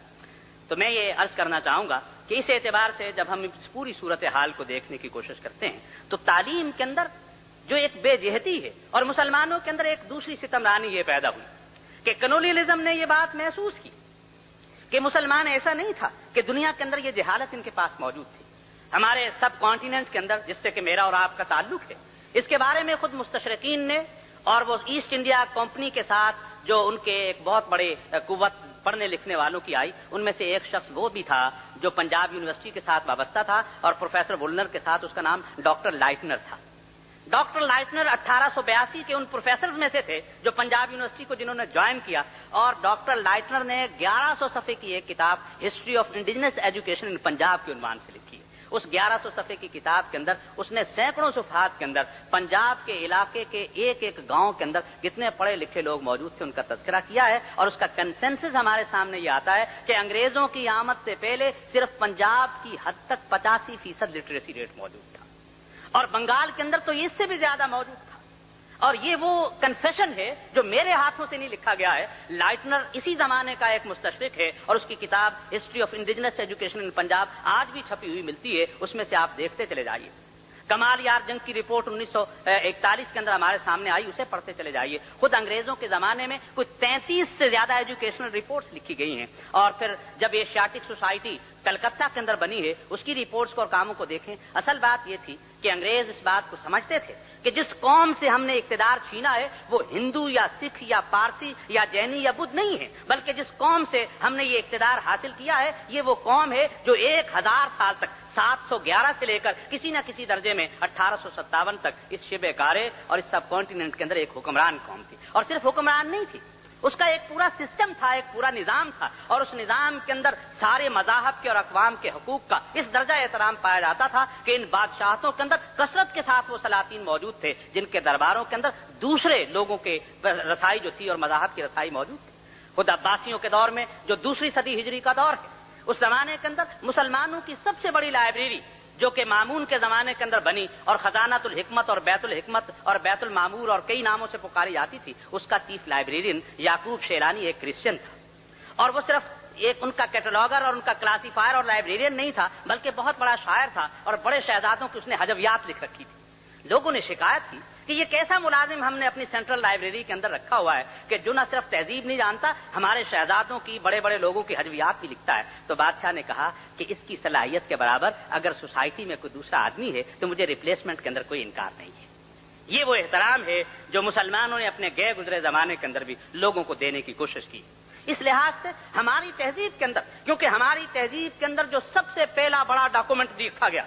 تو میں یہ عرض کرنا چاہوں گا کہ اس اعتبار سے جب ہم اس پوری صورتحال کو دیکھنے کی کوشش کرتے ہیں تو تعلیم کے اندر جو ایک بے جہتی ہے، اور مسلمانوں کے اندر ایک دوسری ستمرانی یہ پیدا ہوئی کہ کلونیلزم نے یہ بات محسوس کی کہ مسلمان ایسا نہیں تھا، کہ دنیا کے اندر یہ جہالت ان کے پاس موجود تھی۔ ہمارے سب کانٹیننٹ کے اندر جس سے کہ میرا اور آپ کا تعلق ہے، اس کے بارے میں خود مستشرقین نے اور وہ ایسٹ انڈیا کمپنی کے ساتھ جو ان کے ایک بہت بڑے قوت پڑھنے لکھنے والوں کی آئی، ان میں سے ایک شخص وہ بھی تھا جو پنجاب یونیورسٹی کے ساتھ وابستہ تھا اور پروفیسر وولنر کے ساتھ اس کا نام ڈاکٹر لائٹنر تھا۔ ڈاکٹر لائٹنر 1882 کے ان پروفیسرز میں سے تھے جو پنجاب یونیورسٹی کو جنہوں نے جوائن کیا، اور ڈاکٹر لائٹنر نے 1100 صفحے کی ایک کتاب ہسٹری آف انڈیجنس ایجوکیشن ان پنجاب کے عنوان سے لکھی ہے۔ اس 1100 صفحے کی کتاب کے اندر اس نے سینکڑوں صفحات کے اندر پنجاب کے علاقے کے ایک ایک گاؤں کے اندر جتنے پڑھے لکھے لوگ موجود تھے ان کا تذکرہ کیا ہے، اور اس کا کنسنسس ہمارے سامنے یہ آتا ہے کہ انگریزوں کی آمد سے پہلے صرف پنجاب کی حد تک 85% لٹریسی ریٹ موجود تھا، اور بنگال کے اندر تو اس سے بھی زیادہ موجود تھا۔ اور یہ وہ کنفیشن ہے جو میرے ہاتھوں سے نہیں لکھا گیا ہے، لائٹنر اسی زمانے کا ایک مستشرق ہے، اور اس کی کتاب ہسٹری آف انڈیجنس ایجوکیشن ان پنجاب آج بھی چھپی ہوئی ملتی ہے، اس میں سے آپ دیکھتے چلے جائیے۔ کمال یار جنگ کی رپورٹ 1941 کے اندر ہمارے سامنے آئی، اسے پڑھتے چلے جائیے۔ خود انگریزوں کے زمانے میں کچھ 33 سے زیادہ ایجوکیشنل رپورٹس لکھی گئی ہیں، اور پھر جب ایشیاٹک سوسائٹی کلکتہ کے اندر بنی ہے اس کی رپورٹس کو اور کاموں کو دیکھیں، اصل بات یہ تھی کہ انگریز اس بات کو سمجھتے تھے کہ جس قوم سے ہم نے اقتدار چھینا ہے وہ ہندو یا سکھ یا پارسی یا جینی یا بدھ نہیں ہے، بلکہ جس قوم سے ہم نے یہ اقتدار حاصل کیا ہے یہ وہ قوم ہے جو 1000 سال تک 711 سے لے کر کسی نہ کسی درجے میں 1857 تک اس شبہ کارے اور اس سب کانٹیننٹ کے اندر ایک حکمران قوم تھی، اور صرف حکمران نہیں تھی، اس کا ایک پورا سسٹم تھا، ایک پورا نظام تھا، اور اس نظام کے اندر سارے مذاہب کے اور اقوام کے حقوق کا اس درجہ احترام پایا جاتا تھا کہ ان بادشاہتوں کے اندر کثرت کے ساتھ وہ سلاطین موجود تھے جن کے درباروں کے اندر دوسرے لوگوں کے رسائی جو تھی اور مذاہب کی رسائی موجود تھی۔ خود عباسیوں کے دور میں جو دوسری صدی ہجری کا دور ہے اس زمانے کے اندر مسلمانوں کی سب سے بڑی لائبریری جو کہ مامون کے زمانے کے اندر بنی اور خزانۃ الحکمت اور بیت الحکمت اور بیت المامور اور کئی ناموں سے پکاری جاتی تھی، اس کا چیف لائبریرین یعقوب شیلانی ایک کرسچن تھا، اور وہ صرف ایک ان کا کیٹالاگر اور ان کا کلاسیفائر اور لائبریرین نہیں تھا بلکہ بہت بڑا شاعر تھا، اور بڑے شہزادوں کی اس نے حجویات لکھ رکھی تھی۔ لوگوں نے شکایت کی کہ یہ کیسا ملازم ہم نے اپنی سینٹرل لائبریری کے اندر رکھا ہوا ہے کہ جو نہ صرف تہذیب نہیں جانتا ہمارے شہزادوں کی بڑے بڑے لوگوں کی حجویات بھی لکھتا ہے۔ تو بادشاہ نے کہا کہ اس کی صلاحیت کے برابر اگر سوسائٹی میں کوئی دوسرا آدمی ہے تو مجھے ریپلیسمنٹ کے اندر کوئی انکار نہیں ہے۔ یہ وہ احترام ہے جو مسلمانوں نے اپنے گئے گزرے زمانے کے اندر بھی لوگوں کو دینے کی کوشش کی۔ اس لحاظ سے ہماری تہذیب کے اندر، کیونکہ ہماری تہذیب کے اندر جو سب سے پہلا بڑا ڈاکومنٹ دیکھا گیا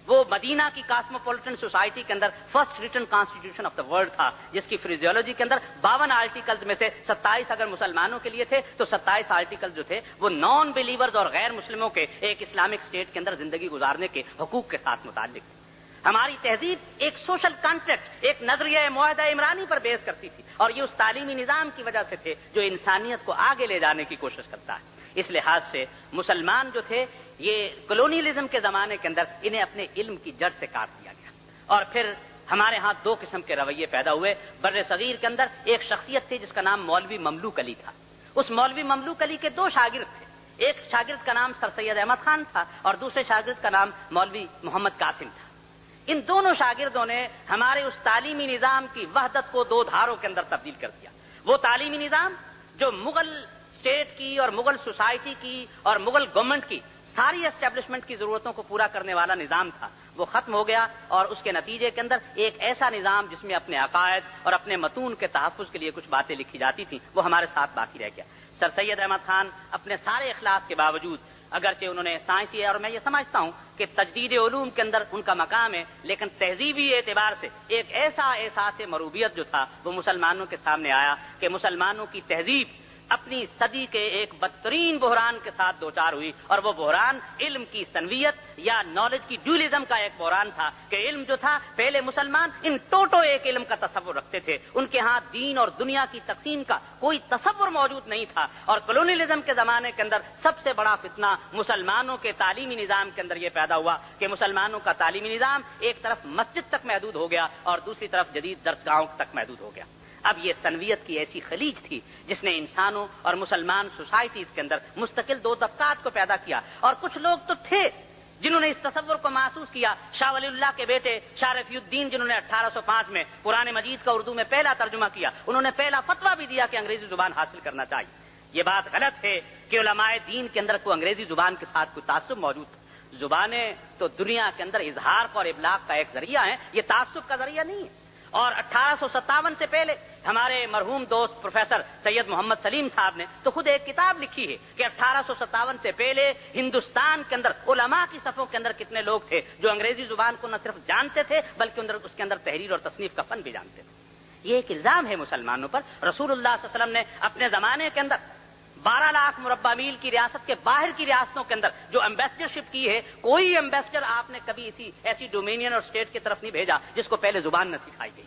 وہ مدینہ کی کاسموپولیٹن سوسائٹی کے اندر first written constitution of the world تھا، جس کی فریزیولوجی کے اندر 52 آرٹیکلز میں سے 27 اگر مسلمانوں کے لیے تھے تو 27 آرٹیکل جو تھے وہ نان بلیورز اور غیر مسلموں کے ایک اسلامک اسٹیٹ کے اندر زندگی گزارنے کے حقوق کے ساتھ متعلق تھے۔ ہماری تہذیب ایک سوشل کانٹریکٹ، ایک نظریہ معاہدہ عمرانی پر بیس کرتی تھی، اور یہ اس تعلیمی نظام کی وجہ سے تھے جو انسانیت کو آگے لے جانے کی کوشش کرتا ہے۔ اس لحاظ سے مسلمان جو تھے یہ کلونیلزم کے زمانے کے اندر انہیں اپنے علم کی جڑ سے کاٹ دیا گیا، اور پھر ہمارے ہاں 2 قسم کے رویے پیدا ہوئے۔ بر صغیر کے اندر ایک شخصیت تھی جس کا نام مولوی مملوک علی تھا۔ اس مولوی مملوک علی کے 2 شاگرد تھے، ایک شاگرد کا نام سر سید احمد خان تھا اور دوسرے شاگرد کا نام مولوی محمد قاسم تھا۔ ان دونوں شاگردوں نے ہمارے اس تعلیمی نظام کی وحدت کو 2 دھاروں کے اندر تبدیل کر دیا۔ وہ تعلیمی نظام جو مغل اسٹیٹ کی اور مغل سوسائٹی کی اور مغل گورنمنٹ کی ساری اسٹیبلشمنٹ کی ضرورتوں کو پورا کرنے والا نظام تھا، وہ ختم ہو گیا، اور اس کے نتیجے کے اندر ایک ایسا نظام جس میں اپنے عقائد اور اپنے متون کے تحفظ کے لیے کچھ باتیں لکھی جاتی تھیں وہ ہمارے ساتھ باقی رہ گیا۔ سر سید احمد خان اپنے سارے اخلاق کے باوجود، اگرچہ انہوں نے سائنسی اور میں یہ سمجھتا ہوں کہ تجدید علوم کے اندر ان کا مقام ہے، لیکن تہذیبی اعتبار سے ایک ایسا احساس مروبیت جو تھا وہ مسلمانوں کے سامنے آیا کہ مسلمانوں کی تہذیب اپنی صدی کے ایک بدترین بحران کے ساتھ دوچار ہوئی، اور وہ بحران علم کی تنویت یا نالج کی ڈیولیزم کا ایک بحران تھا کہ علم جو تھا پہلے مسلمان ان ٹوٹو ایک علم کا تصور رکھتے تھے، ان کے ہاں دین اور دنیا کی تقسیم کا کوئی تصور موجود نہیں تھا، اور کلونیلزم کے زمانے کے اندر سب سے بڑا فتنہ مسلمانوں کے تعلیمی نظام کے اندر یہ پیدا ہوا کہ مسلمانوں کا تعلیمی نظام ایک طرف مسجد تک محدود ہو گیا اور دوسری طرف جدید درسگاہوں تک محدود ہو گیا۔ اب یہ تنویت کی ایسی خلیج تھی جس نے انسانوں اور مسلمان سوسائٹیز کے اندر مستقل 2 طبقات کو پیدا کیا، اور کچھ لوگ تو تھے جنہوں نے اس تصور کو محسوس کیا۔ شاہ ولی اللہ کے بیٹے شاہ رفیع الدین جنہوں نے 1805 میں قرآن مجید کا اردو میں پہلا ترجمہ کیا، انہوں نے پہلا فتویٰ بھی دیا کہ انگریزی زبان حاصل کرنا چاہیے۔ یہ بات غلط ہے کہ علماء دین کے اندر کوئی انگریزی زبان کے ساتھ کوئی تعصب موجود تھا۔ زبانیں تو دنیا کے اندر اظہار اور ابلاغ کا ایک ذریعہ ہے، یہ تعصب کا ذریعہ نہیں ہے، اور 1857 سے پہلے ہمارے مرحوم دوست پروفیسر سید محمد سلیم صاحب نے تو خود ایک کتاب لکھی ہے کہ 1857 سے پہلے ہندوستان کے اندر علماء کی صفوں کے اندر کتنے لوگ تھے جو انگریزی زبان کو نہ صرف جانتے تھے بلکہ اس کے اندر تحریر اور تصنیف کا فن بھی جانتے تھے. یہ ایک الزام ہے مسلمانوں پر. رسول اللہ صلی اللہ علیہ وسلم نے اپنے زمانے کے اندر 12 لاکھ مربع میل کی ریاست کے باہر کی ریاستوں کے اندر جو ایمبیسڈرشپ کی ہے, کوئی ایمبیسڈر آپ نے کبھی ایسی ڈومینین اور اسٹیٹ کی طرف نہیں بھیجا جس کو پہلے زبان نہ سکھائی گئی.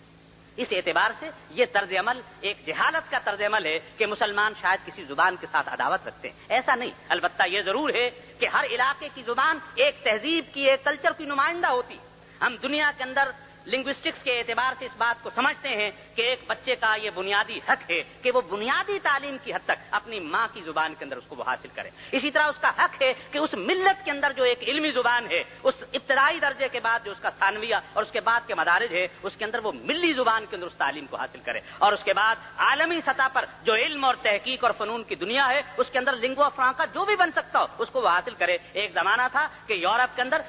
اس اعتبار سے یہ طرز عمل ایک جہالت کا طرز عمل ہے کہ مسلمان شاید کسی زبان کے ساتھ عداوت رکھتے ہیں. ایسا نہیں. البتہ یہ ضرور ہے کہ ہر علاقے کی زبان ایک تہذیب کی, ایک کلچر کی نمائندہ ہوتی. ہم دنیا کے اندر لنگوسٹکس کے اعتبار سے اس بات کو سمجھتے ہیں کہ ایک بچے کا یہ بنیادی حق ہے کہ وہ بنیادی تعلیم کی حد تک اپنی ماں کی زبان کے اندر اس کو وہ حاصل کرے. اسی طرح اس کا حق ہے کہ اس ملت کے اندر جو ایک علمی زبان ہے, اس ابتدائی درجے کے بعد جو اس کا ثانویہ اور اس کے بعد کے مدارج ہے, اس کے اندر وہ ملی زبان کے اندر اس تعلیم کو حاصل کرے. اور اس کے بعد عالمی سطح پر جو علم اور تحقیق اور فنون کی دنیا ہے اس کے اندر لنگوا فرانکا جو بھی بن سکتا ہو اس کو وہ حاصل کرے. ایک زمانہ تھا کہ یورپ کے اندر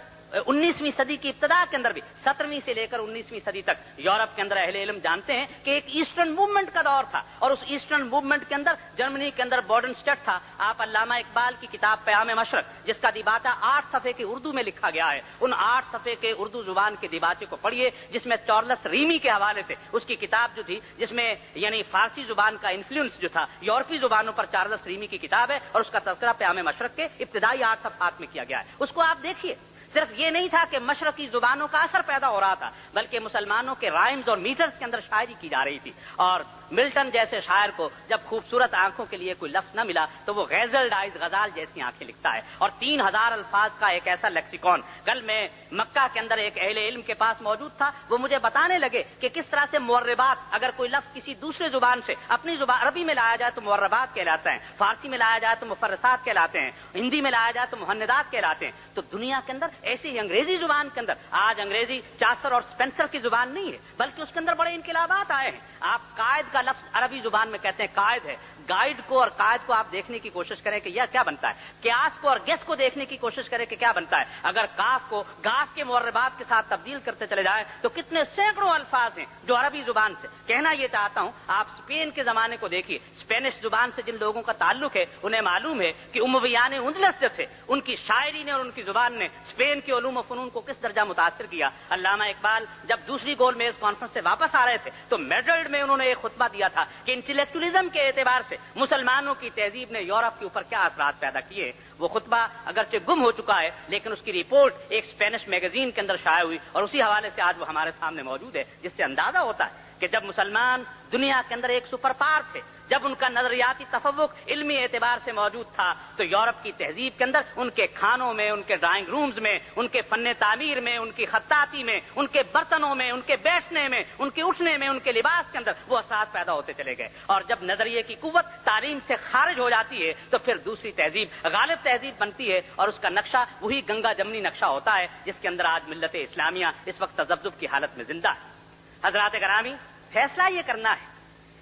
19ویں صدی کی ابتدا کے اندر بھی 17ویں سے لے کر 19ویں صدی تک یورپ کے اندر اہل علم جانتے ہیں کہ ایک ایسٹرن موومنٹ کا دور تھا, اور اس ایسٹرن موومنٹ کے اندر جرمنی کے اندر بوڈنسٹیڈٹ تھا. آپ علامہ اقبال کی کتاب پیام مشرق جس کا دیباچہ 8 صفحے کی اردو میں لکھا گیا ہے, ان 8 صفحے کے اردو زبان کے دیباچے کو پڑھیے جس میں چارلس ریمی کے حوالے سے اس کی کتاب جو تھی جس میں یعنی فارسی زبان کا انفلوئنس جو تھا یورپی زبانوں پر چارلس ریمی کی کتاب ہے, اور اس کا تذکرہ پیام مشرق کے ابتدائی 8 صفحات میں کیا گیا ہے. اس کو آپ دیکھیے. صرف یہ نہیں تھا کہ مشرقی زبانوں کا اثر پیدا ہو رہا تھا بلکہ مسلمانوں کے رائمز اور میٹرز کے اندر شاعری کی جا رہی تھی. اور ملٹن جیسے شاعر کو جب خوبصورت آنکھوں کے لیے کوئی لفظ نہ ملا تو وہ غزل ڈائز غزال جیسی آنکھیں لکھتا ہے, اور 3000 الفاظ کا ایک ایسا لیکسیکون. کل میں مکہ کے اندر ایک اہل علم کے پاس موجود تھا, وہ مجھے بتانے لگے کہ کس طرح سے موربات, اگر کوئی لفظ کسی دوسرے زبان سے اپنی زبان عربی میں لایا جائے تو موربات کہلاتے ہیں, فارسی میں لایا جائے تو مفرسات کہلاتے ہیں, ہندی میں لایا جائے تو مہندات کہلاتے ہیں. تو دنیا کے اندر ایسی ہی انگریزی زبان کے اندر, آج انگریزی چاسر اور سپینسر کی زبان نہیں ہے بلکہ اس کے اندر بڑے انقلابات آئے ہیں. آپ قائد کا لفظ عربی زبان میں کہتے ہیں قائد ہے. گائیڈ کو اور قائد کو آپ دیکھنے کی کوشش کریں کہ یہ کیا بنتا ہے. قیاس کو اور گیس کو دیکھنے کی کوشش کریں کہ کیا بنتا ہے. اگر کاف کو گاف کے موربات کے ساتھ تبدیل کرتے چلے جائیں تو کتنے سینکڑوں الفاظ ہیں جو عربی زبان سے. کہنا یہ چاہتا ہوں آپ اسپین کے زمانے کو دیکھیے, اسپینش زبان سے جن لوگوں کا تعلق ہے انہیں معلوم ہے کہ امویان اندلس جو تھے ان کی شاعری نے اور ان کی زبان نے اسپین کے علوم و فنون کو کس درجہ متاثر کیا. علامہ اقبال جب دوسری گول میز کانفرنس سے واپس آ رہے تھے تو میڈرڈ میں انہوں نے ایک خطبہ دیا تھا کہ انٹلیکچولیزم کے اعتبار سے مسلمانوں کی تہذیب نے یورپ کے اوپر کیا اثرات پیدا کیے. وہ خطبہ اگرچہ گم ہو چکا ہے لیکن اس کی رپورٹ ایک اسپینش میگزین کے اندر شائع ہوئی, اور اسی حوالے سے آج وہ ہمارے سامنے موجود ہے, جس سے اندازہ ہوتا ہے کہ جب مسلمان دنیا کے اندر ایک سپر پاور تھے, جب ان کا نظریاتی تفوق علمی اعتبار سے موجود تھا تو یورپ کی تہذیب کے اندر ان کے کھانوں میں, ان کے ڈرائنگ رومز میں, ان کے فن تعمیر میں, ان کی خطاطی میں, ان کے برتنوں میں, ان کے بیٹھنے میں, ان کے اٹھنے میں, ان کے لباس کے اندر وہ اثرات پیدا ہوتے چلے گئے. اور جب نظریے کی قوت تعلیم سے خارج ہو جاتی ہے تو پھر دوسری تہذیب غالب تہذیب بنتی ہے, اور اس کا نقشہ وہی گنگا جمنی نقشہ ہوتا ہے جس کے اندر آج ملت اسلامیہ اس وقت تذبذب کی حالت میں زندہ ہے. حضرات گرامی, فیصلہ یہ کرنا ہے,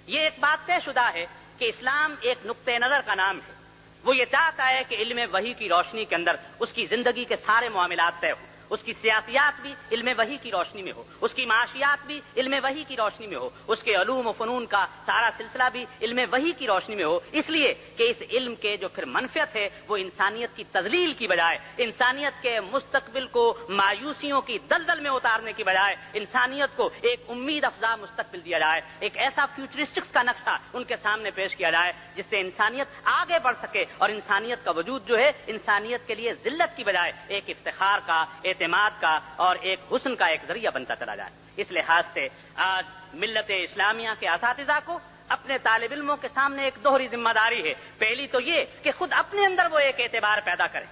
یہ ایک بات طے شدہ ہے کہ اسلام ایک نقطۂ نظر کا نام ہے. وہ یہ چاہتا ہے کہ علم وحی کی روشنی کے اندر اس کی زندگی کے سارے معاملات طے ہوں, اس کی سیاسیات بھی علم وحی کی روشنی میں ہو, اس کی معاشیات بھی علم وحی کی روشنی میں ہو, اس کے علوم و فنون کا سارا سلسلہ بھی علم وحی کی روشنی میں ہو. اس لیے کہ اس علم کے جو پھر منفعت ہے وہ انسانیت کی تذلیل کی بجائے, انسانیت کے مستقبل کو مایوسیوں کی دلدل میں اتارنے کی بجائے انسانیت کو ایک امید افزا مستقبل دیا جائے, ایک ایسا فیوچرسٹکس کا نقشہ ان کے سامنے پیش کیا جائے جس سے انسانیت آگے بڑھ سکے, اور انسانیت کا وجود جو ہے انسانیت کے لیے ذلت کی بجائے ایک افتخار کا, اعتماد کا اور ایک حسن کا ایک ذریعہ بنتا چلا جائے. اس لحاظ سے آج ملت اسلامیہ کے اساتذہ کو اپنے طالب علموں کے سامنے ایک دوہری ذمہ داری ہے. پہلی تو یہ کہ خود اپنے اندر وہ ایک اعتبار پیدا کرے,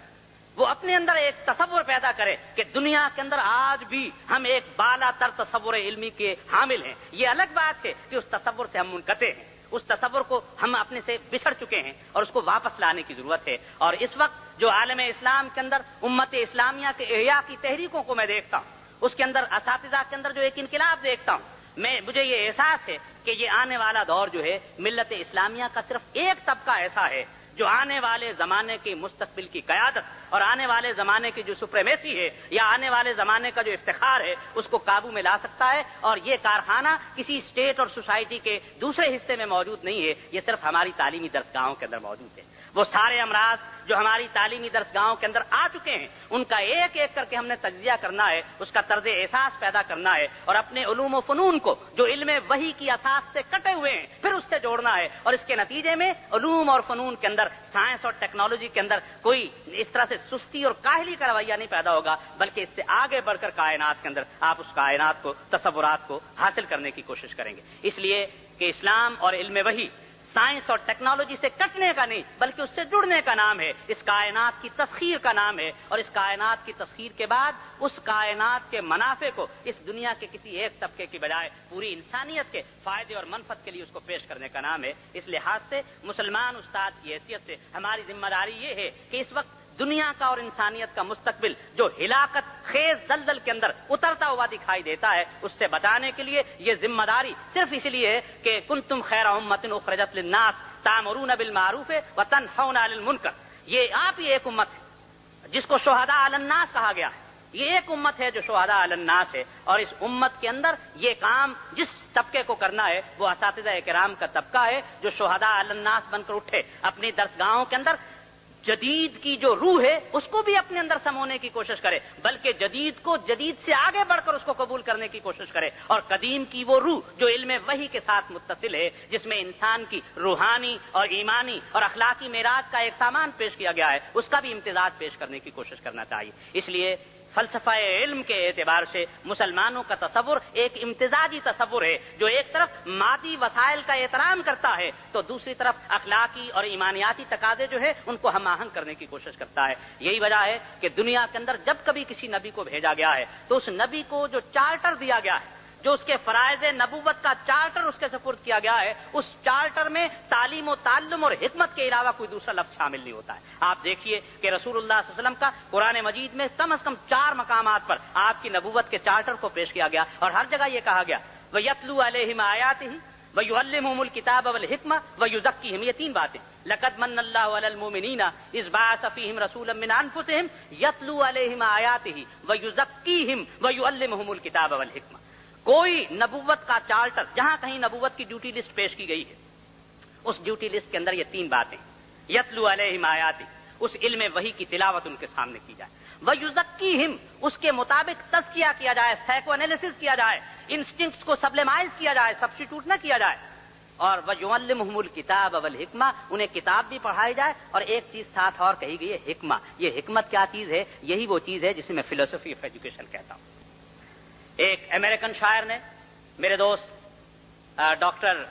وہ اپنے اندر ایک تصور پیدا کرے کہ دنیا کے اندر آج بھی ہم ایک بالا تر تصور علمی کے حامل ہیں. یہ الگ بات ہے کہ اس تصور سے ہم منقطع ہیں, اس تصور کو ہم اپنے سے بچھڑ چکے ہیں اور اس کو واپس لانے کی ضرورت ہے. اور اس وقت جو عالم اسلام کے اندر امت اسلامیہ کے احیاء کی تحریکوں کو میں دیکھتا ہوں, اس کے اندر اساتذہ کے اندر جو ایک انقلاب دیکھتا ہوں, مجھے یہ احساس ہے کہ یہ آنے والا دور جو ہے ملت اسلامیہ کا صرف ایک طبقہ ایسا ہے جو آنے والے زمانے کی مستقبل کی قیادت اور آنے والے زمانے کی جو سپریمیسی ہے یا آنے والے زمانے کا جو افتخار ہے اس کو قابو میں لا سکتا ہے. اور یہ کارخانہ کسی اسٹیٹ اور سوسائٹی کے دوسرے حصے میں موجود نہیں ہے, یہ صرف ہماری تعلیمی درسگاہوں کے اندر موجود ہے. وہ سارے امراض جو ہماری تعلیمی درسگاہوں کے اندر آ چکے ہیں ان کا ایک ایک کر کے ہم نے تجزیہ کرنا ہے, اس کا طرز احساس پیدا کرنا ہے اور اپنے علوم و فنون کو جو علم وحی کی اساس سے کٹے ہوئے ہیں پھر اس سے جوڑنا ہے. اور اس کے نتیجے میں علوم اور فنون کے اندر, سائنس اور ٹیکنالوجی کے اندر کوئی اس طرح سے سستی اور کاہلی کا رویہ نہیں پیدا ہوگا, بلکہ اس سے آگے بڑھ کر کائنات کے اندر آپ اس کائنات کو, تصورات کو حاصل کرنے کی کوشش کریں گے. اس لیے کہ اسلام اور علم وحی سائنس اور ٹیکنالوجی سے کٹنے کا نہیں بلکہ اس سے جڑنے کا نام ہے, اس کائنات کی تسخیر کا نام ہے. اور اس کائنات کی تسخیر کے بعد اس کائنات کے منافع کو اس دنیا کے کسی ایک طبقے کی بجائے پوری انسانیت کے فائدے اور منفعت کے لیے اس کو پیش کرنے کا نام ہے. اس لحاظ سے مسلمان استاد کی حیثیت سے ہماری ذمہ داری یہ ہے کہ اس وقت دنیا کا اور انسانیت کا مستقبل جو ہلاکت خیز دلدل کے اندر اترتا ہوا دکھائی دیتا ہے اس سے بچانے کے لیے یہ ذمہ داری صرف اس لیے ہے کہ کنتم خیر امۃ اخرجت للناس تأمرون بالمعروف وتنہون عن المنکر. یہ آپ ہی ایک امت ہے جس کو شہداء علی الناس کہا گیا ہے. یہ ایک امت ہے جو شہداء علی الناس ہے, اور اس امت کے اندر یہ کام جس طبقے کو کرنا ہے وہ اساتذہ کرام کا طبقہ ہے جو شہداء علی الناس بن کر اٹھے, اپنی درسگاہوں کے اندر جدید کی جو روح ہے اس کو بھی اپنے اندر سمونے کی کوشش کرے, بلکہ جدید کو جدید سے آگے بڑھ کر اس کو قبول کرنے کی کوشش کرے, اور قدیم کی وہ روح جو علم وحی کے ساتھ متصل ہے, جس میں انسان کی روحانی اور ایمانی اور اخلاقی معراج کا ایک سامان پیش کیا گیا ہے, اس کا بھی امتزاج پیش کرنے کی کوشش کرنا چاہیے. اس لیے فلسفہ علم کے اعتبار سے مسلمانوں کا تصور ایک امتزاجی تصور ہے جو ایک طرف مادی وسائل کا احترام کرتا ہے تو دوسری طرف اخلاقی اور ایمانیاتی تقاضے جو ہے ان کو ہم آہنگ کرنے کی کوشش کرتا ہے. یہی وجہ ہے کہ دنیا کے اندر جب کبھی کسی نبی کو بھیجا گیا ہے تو اس نبی کو جو چارٹر دیا گیا ہے, جو اس کے فرائض نبوت کا چارٹر اس کے سپرد کیا گیا ہے, اس چارٹر میں تعلیم و تعلم اور حکمت کے علاوہ کوئی دوسرا لفظ شامل نہیں ہوتا ہے. آپ دیکھیے کہ رسول اللہ صلی اللہ علیہ وسلم کا قرآن مجید میں کم از کم 4 مقامات پر آپ کی نبوت کے چارٹر کو پیش کیا گیا, اور ہر جگہ یہ کہا گیا وَيَتْلُو عَلَيْهِمْ آيَاتِهِ وَيُعَلِّمُهُمُ الْكِتَابَ وَالْحِكْمَةَ وَيُزَكِّيهِمْ. یہ 3 باتیں. لَقَدْ مَنَّ اللَّهُ عَلَى الْمُؤْمِنِينَ إِذْ بَعَثَ فِيهِمْ رَسُولًا مِّنْ أَنفُسِهِمْ يَتْلُو عَلَيْهِمْ آيَاتِهِ وَيُزَكِّيهِمْ وَيُعَلِّمُهُمُ الْكِتَابَ وَالْحِكْمَةَ. کوئی نبوت کا چارٹر جہاں کہیں نبوت کی ڈیوٹی لسٹ پیش کی گئی ہے اس ڈیوٹی لسٹ کے اندر یہ 3 باتیں, یتلو علیہم آیاتی, اس علم وحی کی تلاوت ان کے سامنے کی جائے, ویزکیہم, اس کے مطابق تزکیہ کیا جائے, سائیکو انالیسس کیا جائے, انسٹنکٹس کو سبلیمائز کیا جائے, سبسٹیٹیوٹ نہ کیا جائے, اور وَيُعَلِّمُهُمُ الْكِتَابَ وَالْحِكْمَةَ, انہیں کتاب بھی پڑھائی جائے, اور ایک چیز ساتھ اور کہی گئی ہے حکمہ. یہ حکمت کیا چیز ہے؟ یہی وہ چیز ہے جسے میں فلسفی آف ایجوکیشن کہتا ہوں. ایک امریکن شاعر نے, میرے دوست ڈاکٹر,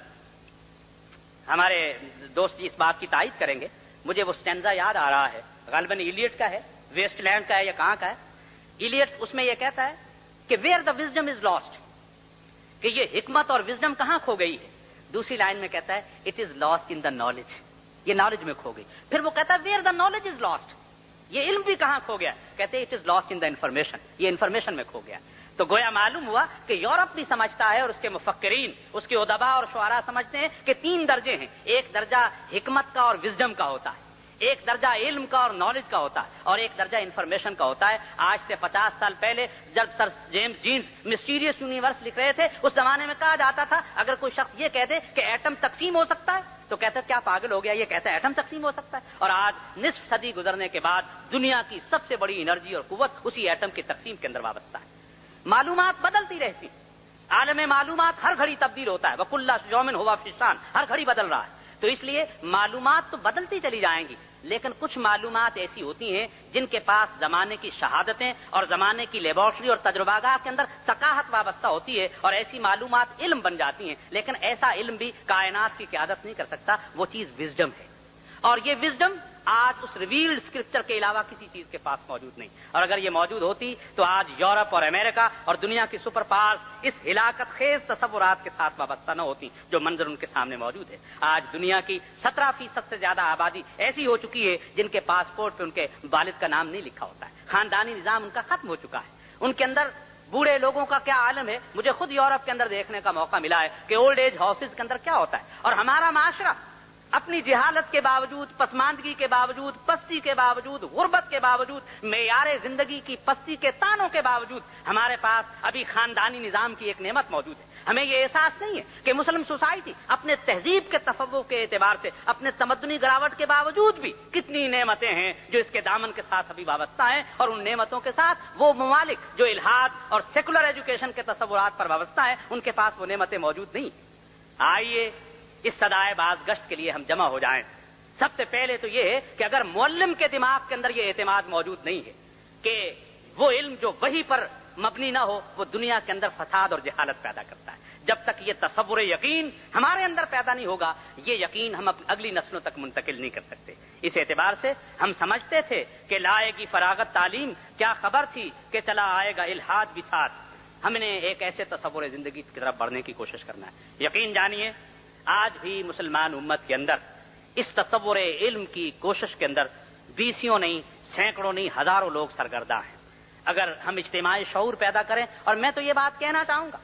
ہمارے دوست جی اس بات کی تائید کریں گے, مجھے وہ سٹینزا یاد آ رہا ہے, غالباً ایلیٹ کا ہے, ویسٹ لینڈ کا ہے یا کہاں کا ہے. ایلیٹ اس میں یہ کہتا ہے کہ where the wisdom is last, کہ یہ حکمت اور وزڈم کہاں کھو گئی ہے. دوسری لائن میں کہتا ہے it is last in the knowledge, یہ نالج میں کھو گئی. پھر وہ کہتا ہے where the knowledge is last, یہ علم بھی کہاں کھو گیا, کہتے ہیں it is last in the information, یہ انفارمیشن میں کھو گیا. تو گویا معلوم ہوا کہ یورپ بھی سمجھتا ہے اور اس کے مفکرین, اس کے ادباء اور شعراء سمجھتے ہیں کہ 3 درجے ہیں. ایک درجہ حکمت کا اور وزڈم کا ہوتا ہے, ایک درجہ علم کا اور نالج کا ہوتا ہے, اور ایک درجہ انفارمیشن کا ہوتا ہے. آج سے 50 سال پہلے جب سر جیمز جینز مسٹیریس یونیورس لکھ رہے تھے, اس زمانے میں کہا جاتا تھا اگر کوئی شخص یہ کہہ دے کہ ایٹم تقسیم ہو سکتا ہے تو کہتے کیا پاگل ہو گیا, یہ کہتا ہے ایٹم تقسیم ہو سکتا ہے. اور آج نصف صدی گزرنے کے بعد دنیا کی سب سے بڑی انرجی اور قوت اسی ایٹم کی تقسیم کے اندر وابستہ ہے. معلومات بدلتی رہتی, عالم معلومات ہر گھڑی تبدیل ہوتا ہے, وَكُلَّ يَوْمٍ هُوَ فِي شَأْنٍ, ہر گھڑی بدل رہا ہے. تو اس لیے معلومات تو بدلتی چلی جائیں گی, لیکن کچھ معلومات ایسی ہوتی ہیں جن کے پاس زمانے کی شہادتیں اور زمانے کی لیبارٹری اور تجربہ گاہ کے اندر ثقافت وابستہ ہوتی ہے, اور ایسی معلومات علم بن جاتی ہیں. لیکن ایسا علم بھی کائنات کی قیادت نہیں کر سکتا, وہ چیز وزڈم ہے. اور یہ وزڈم آج اس ریویلڈ اسکرپچر کے علاوہ کسی چیز کے پاس موجود نہیں. اور اگر یہ موجود ہوتی تو آج یورپ اور امریکہ اور دنیا کی سپر پاورز اس ہلاکت خیز تصورات کے ساتھ وابستہ نہ ہوتی جو منظر ان کے سامنے موجود ہے. آج دنیا کی 17% سے زیادہ آبادی ایسی ہو چکی ہے جن کے پاسپورٹ پہ ان کے والد کا نام نہیں لکھا ہوتا ہے. خاندانی نظام ان کا ختم ہو چکا ہے. ان کے اندر بوڑھے لوگوں کا کیا عالم ہے, مجھے خود یورپ کے اندر دیکھنے کا موقع ملا ہے کہ اولڈ ایج ہاؤسز کے اندر کیا ہوتا ہے. اور ہمارا معاشرہ اپنی جہالت کے باوجود، پسماندگی کے باوجود، پستی کے باوجود، غربت کے باوجود، معیار زندگی کی پستی کے تانوں کے باوجود ہمارے پاس ابھی خاندانی نظام کی ایک نعمت موجود ہے. ہمیں یہ احساس نہیں ہے کہ مسلم سوسائٹی اپنے تہذیب کے تفوق کے اعتبار سے، اپنے تمدنی گراوٹ کے باوجود بھی کتنی نعمتیں ہیں جو اس کے دامن کے ساتھ ابھی وابستہ ہیں، اور ان نعمتوں کے ساتھ وہ ممالک جو الحاد اور سیکولر ایجوکیشن کے تصورات پر وابستہ ہیں ان کے پاس وہ نعمتیں موجود نہیں. آئیے اس صدائے باز گشت کے لیے ہم جمع ہو جائیں. سب سے پہلے تو یہ ہے کہ اگر معلم کے دماغ کے اندر یہ اعتماد موجود نہیں ہے کہ وہ علم جو وحی پر مبنی نہ ہو وہ دنیا کے اندر فساد اور جہالت پیدا کرتا ہے، جب تک یہ تصور یقین ہمارے اندر پیدا نہیں ہوگا، یہ یقین ہم اگلی نسلوں تک منتقل نہیں کر سکتے. اس اعتبار سے ہم سمجھتے تھے کہ لائے گی فراغت تعلیم، کیا خبر تھی کہ چلا آئے گا الحاد بھی ساتھ. ہم نے ایک ایسے تصور زندگی کی طرف بڑھنے کی کوشش کرنا ہے. یقین جانیے آج بھی مسلمان امت کے اندر اس تصور علم کی کوشش کے اندر بیسیوں نہیں، سینکڑوں نہیں، ہزاروں لوگ سرگرداں ہیں. اگر ہم اجتماعی شعور پیدا کریں، اور میں تو یہ بات کہنا چاہوں گا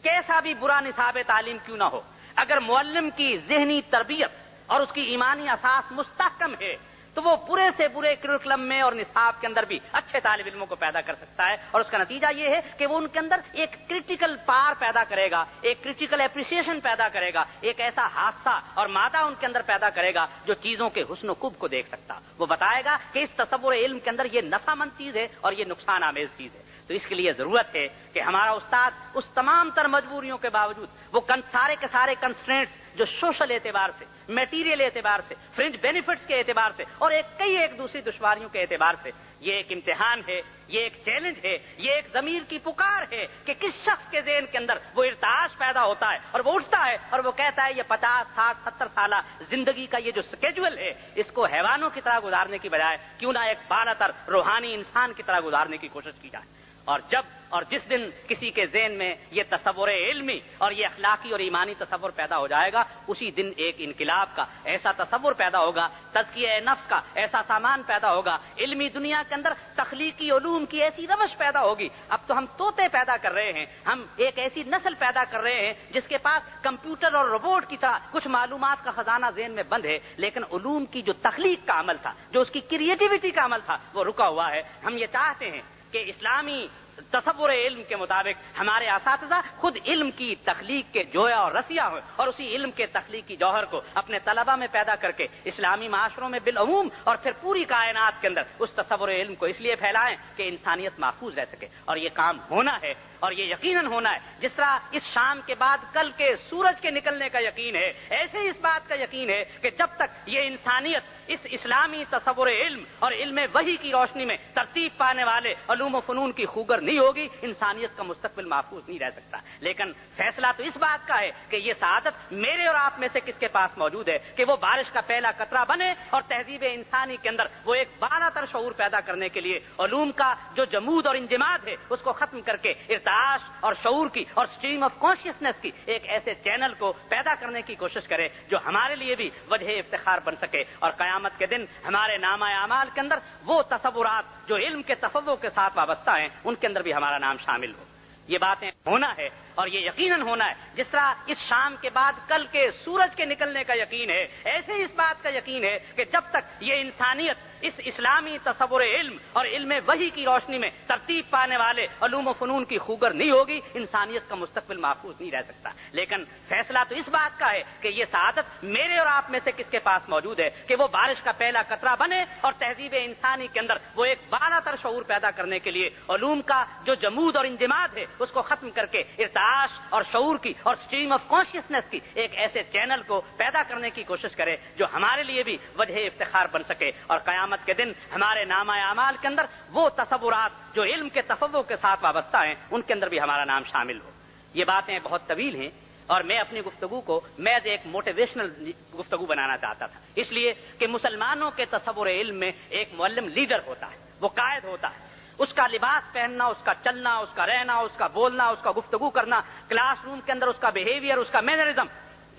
کیسا بھی برا نصاب تعلیم کیوں نہ ہو، اگر معلم کی ذہنی تربیت اور اس کی ایمانی اساس مستحکم ہے تو وہ برے سے برے کریکولم میں اور نصاب کے اندر بھی اچھے طالب علموں کو پیدا کر سکتا ہے، اور اس کا نتیجہ یہ ہے کہ وہ ان کے اندر ایک کرٹیکل پار پیدا کرے گا، ایک کرٹیکل اپریسیشن پیدا کرے گا، ایک ایسا حادثہ اور مادہ ان کے اندر پیدا کرے گا جو چیزوں کے حسن و خوب کو دیکھ سکتا. وہ بتائے گا کہ اس تصور علم کے اندر یہ نفع مند چیز ہے اور یہ نقصان آمیز چیز ہے. تو اس کے لیے ضرورت ہے کہ ہمارا استاد اس تمام تر مجبوریوں کے باوجود، وہ سارے کے سارے کنسٹرینٹس جو سوشل اعتبار سے، میٹیریل اعتبار سے، فرنج بینیفٹس کے اعتبار سے اور ایک دوسری دشواریوں کے اعتبار سے یہ ایک امتحان ہے، یہ ایک چیلنج ہے، یہ ایک ضمیر کی پکار ہے کہ کس شخص کے ذہن کے اندر وہ ارتعاش پیدا ہوتا ہے اور وہ اٹھتا ہے اور وہ کہتا ہے یہ 50، 60، 70 سالہ زندگی کا یہ جو اسکیجول ہے اس کو حیوانوں کی طرح گزارنے کی بجائے کیوں نہ ایک بالاتر روحانی انسان کی طرح گزارنے کی کوشش کی جائے. اور جس دن کسی کے ذہن میں یہ تصور علمی اور یہ اخلاقی اور ایمانی تصور پیدا ہو جائے گا، اسی دن ایک انقلاب کا ایسا تصور پیدا ہوگا، تزکیہ نفس کا ایسا سامان پیدا ہوگا، علمی دنیا کے اندر تخلیقی علوم کی ایسی روش پیدا ہوگی. اب تو ہم طوطے پیدا کر رہے ہیں، ہم ایک ایسی نسل پیدا کر رہے ہیں جس کے پاس کمپیوٹر اور روبوٹ کی طرح کچھ معلومات کا خزانہ ذہن میں بند ہے، لیکن علوم کی جو تخلیق کا عمل تھا، جو اس کی کریٹیوٹی کا عمل تھا، وہ رکا ہوا ہے. ہم یہ چاہتے ہیں کہ اسلامی تصور علم کے مطابق ہمارے اساتذہ خود علم کی تخلیق کے جویا اور رسیا ہو، اور اسی علم کے تخلیقی جوہر کو اپنے طلبہ میں پیدا کر کے اسلامی معاشروں میں بالعموم اور پھر پوری کائنات کے اندر اس تصور علم کو اس لیے پھیلائیں کہ انسانیت محفوظ رہ سکے. اور یہ کام ہونا ہے، اور یہ یقیناً ہونا ہے. جس طرح اس شام کے بعد کل کے سورج کے نکلنے کا یقین ہے، ایسے ہی اس بات کا یقین ہے کہ جب تک یہ انسانیت اس اسلامی تصور علم اور علم وحی کی روشنی میں ترتیب پانے والے علوم و فنون کی خوگر نہیں ہوگی، انسانیت کا مستقبل محفوظ نہیں رہ سکتا. لیکن فیصلہ تو اس بات کا ہے کہ یہ سعادت میرے اور آپ میں سے کس کے پاس موجود ہے کہ وہ بارش کا پہلا قطرہ بنے اور تہذیب انسانی کے اندر وہ ایک بالاتر شعور پیدا کرنے کے لیے علوم کا جو جمود اور انجماد ہے اس کو ختم کر کے ارتعاش اور شعور کی اور اسٹریم آف کانشیسنس کی ایک ایسے چینل کو پیدا کرنے کی کوشش کرے جو ہمارے لیے بھی وجہ افتخار بن سکے، اور قیامت کے دن ہمارے نامہ اعمال کے اندر وہ تصورات جو علم کے تفوق کے ساتھ وابستہ ہیں ان کے اندر بھی ہمارا نام شامل ہو. یہ باتیں ہونا ہے اور یہ یقیناً ہونا ہے. جس طرح اس شام کے بعد کل کے سورج کے نکلنے کا یقین ہے، ایسے ہی اس بات کا یقین ہے کہ جب تک یہ انسانیت اس اسلامی تصور علم اور علم وحی کی روشنی میں ترتیب پانے والے علوم و فنون کی خوگر نہیں ہوگی، انسانیت کا مستقبل محفوظ نہیں رہ سکتا. لیکن فیصلہ تو اس بات کا ہے کہ یہ سعادت میرے اور آپ میں سے کس کے پاس موجود ہے کہ وہ بارش کا پہلا قطرہ بنے اور تہذیب انسانی کے اندر وہ ایک بالاتر شعور پیدا کرنے کے لیے علوم کا جو جمود اور انجماد ہے اس کو ختم کر کے ارتعاش اور شعور کی اور اسٹریم آف کانشیسنس کی ایک ایسے چینل کو پیدا کرنے کی کوشش کرے جو ہمارے لیے بھی وجہ افتخار بن سکے، اور قیامت کے دن ہمارے نامہ اعمال کے اندر وہ تصورات جو علم کے تفوق کے ساتھ وابستہ ہیں ان کے اندر بھی ہمارا نام شامل ہو. یہ باتیں بہت طویل ہیں اور میں اپنی گفتگو کو محض ایک موٹیویشنل گفتگو بنانا چاہتا تھا، اس لیے کہ مسلمانوں کے تصور علم میں ایک معلم لیڈر ہوتا ہے، وہ قائد ہوتا ہے. اس کا لباس پہننا، اس کا چلنا، اس کا رہنا، اس کا بولنا، اس کا گفتگو کرنا، کلاس روم کے اندر اس کا بیہیویئر، اس کا mannerism,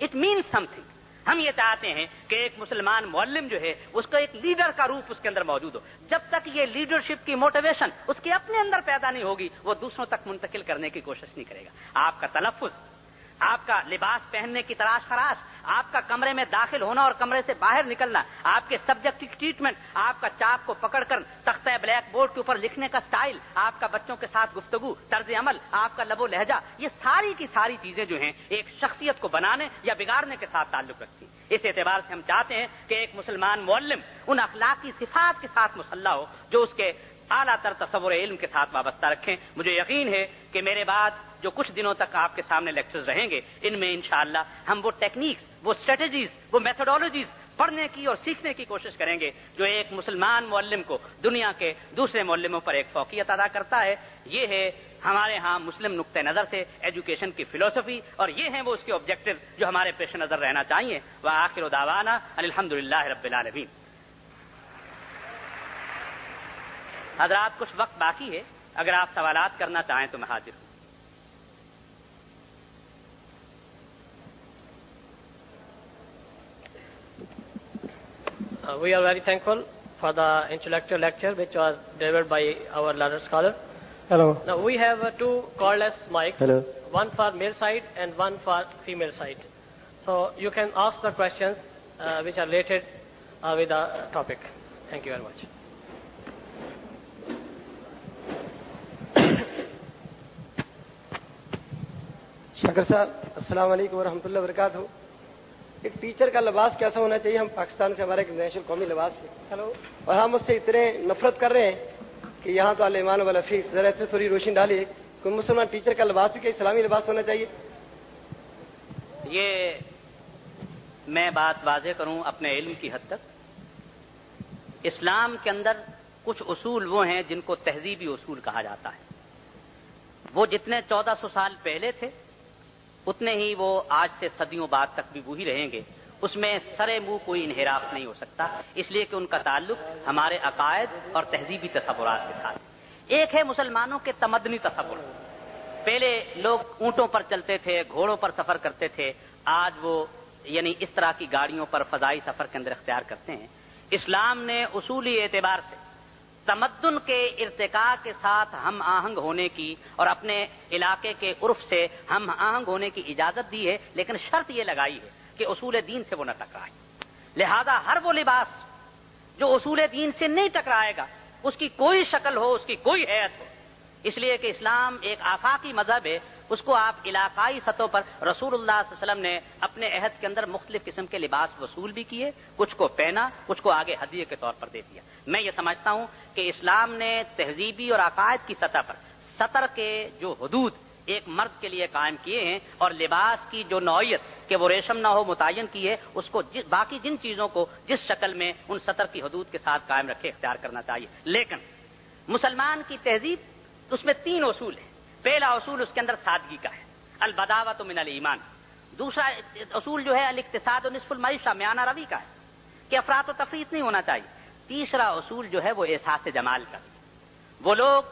it means some thing. ہم یہ چاہتے ہیں کہ ایک مسلمان معلم جو ہے اس کا ایک لیڈر کا روپ اس کے اندر موجود ہو. جب تک یہ لیڈرشپ کی موٹیویشن اس کے اپنے اندر پیدا نہیں ہوگی وہ دوسروں تک منتقل کرنے کی کوشش نہیں کرے گا. آپ کا تلفظ آپ کا لباس پہننے کی تلاش خراش، آپ کا کمرے میں داخل ہونا اور کمرے سے باہر نکلنا، آپ کے سبجیکٹ کی ٹریٹمنٹ، آپ کا چاک کو پکڑ کر تختہ بلیک بورڈ کے اوپر لکھنے کا سٹائل، آپ کا بچوں کے ساتھ گفتگو، طرز عمل، آپ کا لب و لہجہ، یہ ساری کی ساری چیزیں جو ہیں ایک شخصیت کو بنانے یا بگاڑنے کے ساتھ تعلق رکھتی ہیں۔ اس اعتبار سے ہم چاہتے ہیں کہ ایک مسلمان معلم ان اخلاقی صفات کے ساتھ مسلح ہو جو اس کے اعلیٰ تر تصور علم کے ساتھ وابستہ رکھیں۔ مجھے یقین ہے کہ میرے بعد جو کچھ دنوں تک آپ کے سامنے لیکچرز رہیں گے، ان میں انشاءاللہ ہم وہ ٹیکنیکس، وہ اسٹریٹجیز، وہ میتھڈولوجیز پڑھنے کی اور سیکھنے کی کوشش کریں گے جو ایک مسلمان معلم کو دنیا کے دوسرے معلموں پر ایک فوقیت ادا کرتا ہے۔ یہ ہے ہمارے ہاں مسلم نقطہ نظر سے ایجوکیشن کی فلسفی، اور یہ ہیں وہ اس کے آبجیکٹو جو ہمارے پیش نظر رہنا چاہیے۔ وآخر دعوانا ان الحمدللہ رب العالمین۔ حضرات کچھ وقت باقی ہے، اگر آپ سوالات کرنا چاہیں تو میں حاضر ہوں۔ We are very thankful for the intellectual lecture which was delivered by our learned scholar. Hello. Now we have two cordless mics. Hello. One for male side and one for female side. So you can ask the questions which are related with the topic. Thank you very much. شکر صاحب، السلام علیکم ورحمۃ اللہ وبرکاتہ۔ ایک teacher کا لباس کیسا ہونا چاہیے؟ ہم پاکستان سے، ہمارا ایک نیشنل قومی لباس ہے، Hello. اور ہم اس سے اتنے نفرت کر رہے ہیں کہ یہاں تو الایمان والعفیف، ذرا اس میں تھوڑی روشنی ڈالیے۔ کوئی مسلمان ٹیچر کا لباس بھی کیا اسلامی لباس ہونا چاہیے؟ یہ میں بات واضح کروں اپنے علم کی حد تک، اسلام کے اندر کچھ اصول وہ ہیں جن کو تہذیبی اصول کہا جاتا ہے۔ وہ جتنے 1400 سال پہلے تھے اتنے ہی وہ آج سے صدیوں بعد تک بھی وہی رہیں گے، اس میں سرے منہ کوئی انحراف نہیں ہو سکتا، اس لیے کہ ان کا تعلق ہمارے عقائد اور تہذیبی تصورات کے ساتھ۔ ایک ہے مسلمانوں کے تمدنی تصور۔ پہلے لوگ اونٹوں پر چلتے تھے، گھوڑوں پر سفر کرتے تھے، آج وہ یعنی اس طرح کی گاڑیوں پر فضائی سفر کے اندر اختیار کرتے ہیں۔ اسلام نے اصولی اعتبار سے تمدن کے ارتقاء کے ساتھ ہم آہنگ ہونے کی اور اپنے علاقے کے عرف سے ہم آہنگ ہونے کی اجازت دی ہے، لیکن شرط یہ لگائی ہے کہ اصول دین سے وہ نہ ٹکرائے۔ لہذا ہر وہ لباس جو اصول دین سے نہیں ٹکرائے گا، اس کی کوئی شکل ہو، اس کی کوئی حیت ہو، اس لیے کہ اسلام ایک آفاقی مذہب ہے، اس کو آپ علاقائی سطح پر رسول اللہ صلی اللہ علیہ وسلم نے اپنے عہد کے اندر مختلف قسم کے لباس وصول بھی کیے، کچھ کو پہنا، کچھ کو آگے ہدیے کے طور پر دے دیا۔ میں یہ سمجھتا ہوں کہ اسلام نے تہذیبی اور عقائد کی سطح پر سطر کے جو حدود ایک مرد کے لیے قائم کیے ہیں اور لباس کی جو نوعیت کہ وہ ریشم نہ ہو متعین کی ہے، اس کو باقی جن چیزوں کو جس شکل میں ان سطر کی حدود کے ساتھ قائم رکھے اختیار کرنا چاہیے۔ لیکن مسلمان کی تہذیب اس میں 3 اصول ہیں۔ پہلا اصول اس کے اندر سادگی کا ہے، البداوۃ من الایمان۔ دوسرا اصول جو ہے الاقتصاد و نصف المعیشہ، میانہ روی کا ہے کہ افراط و تفریط نہیں ہونا چاہیے۔ تیسرا اصول جو ہے وہ احساس جمال کا۔ وہ لوگ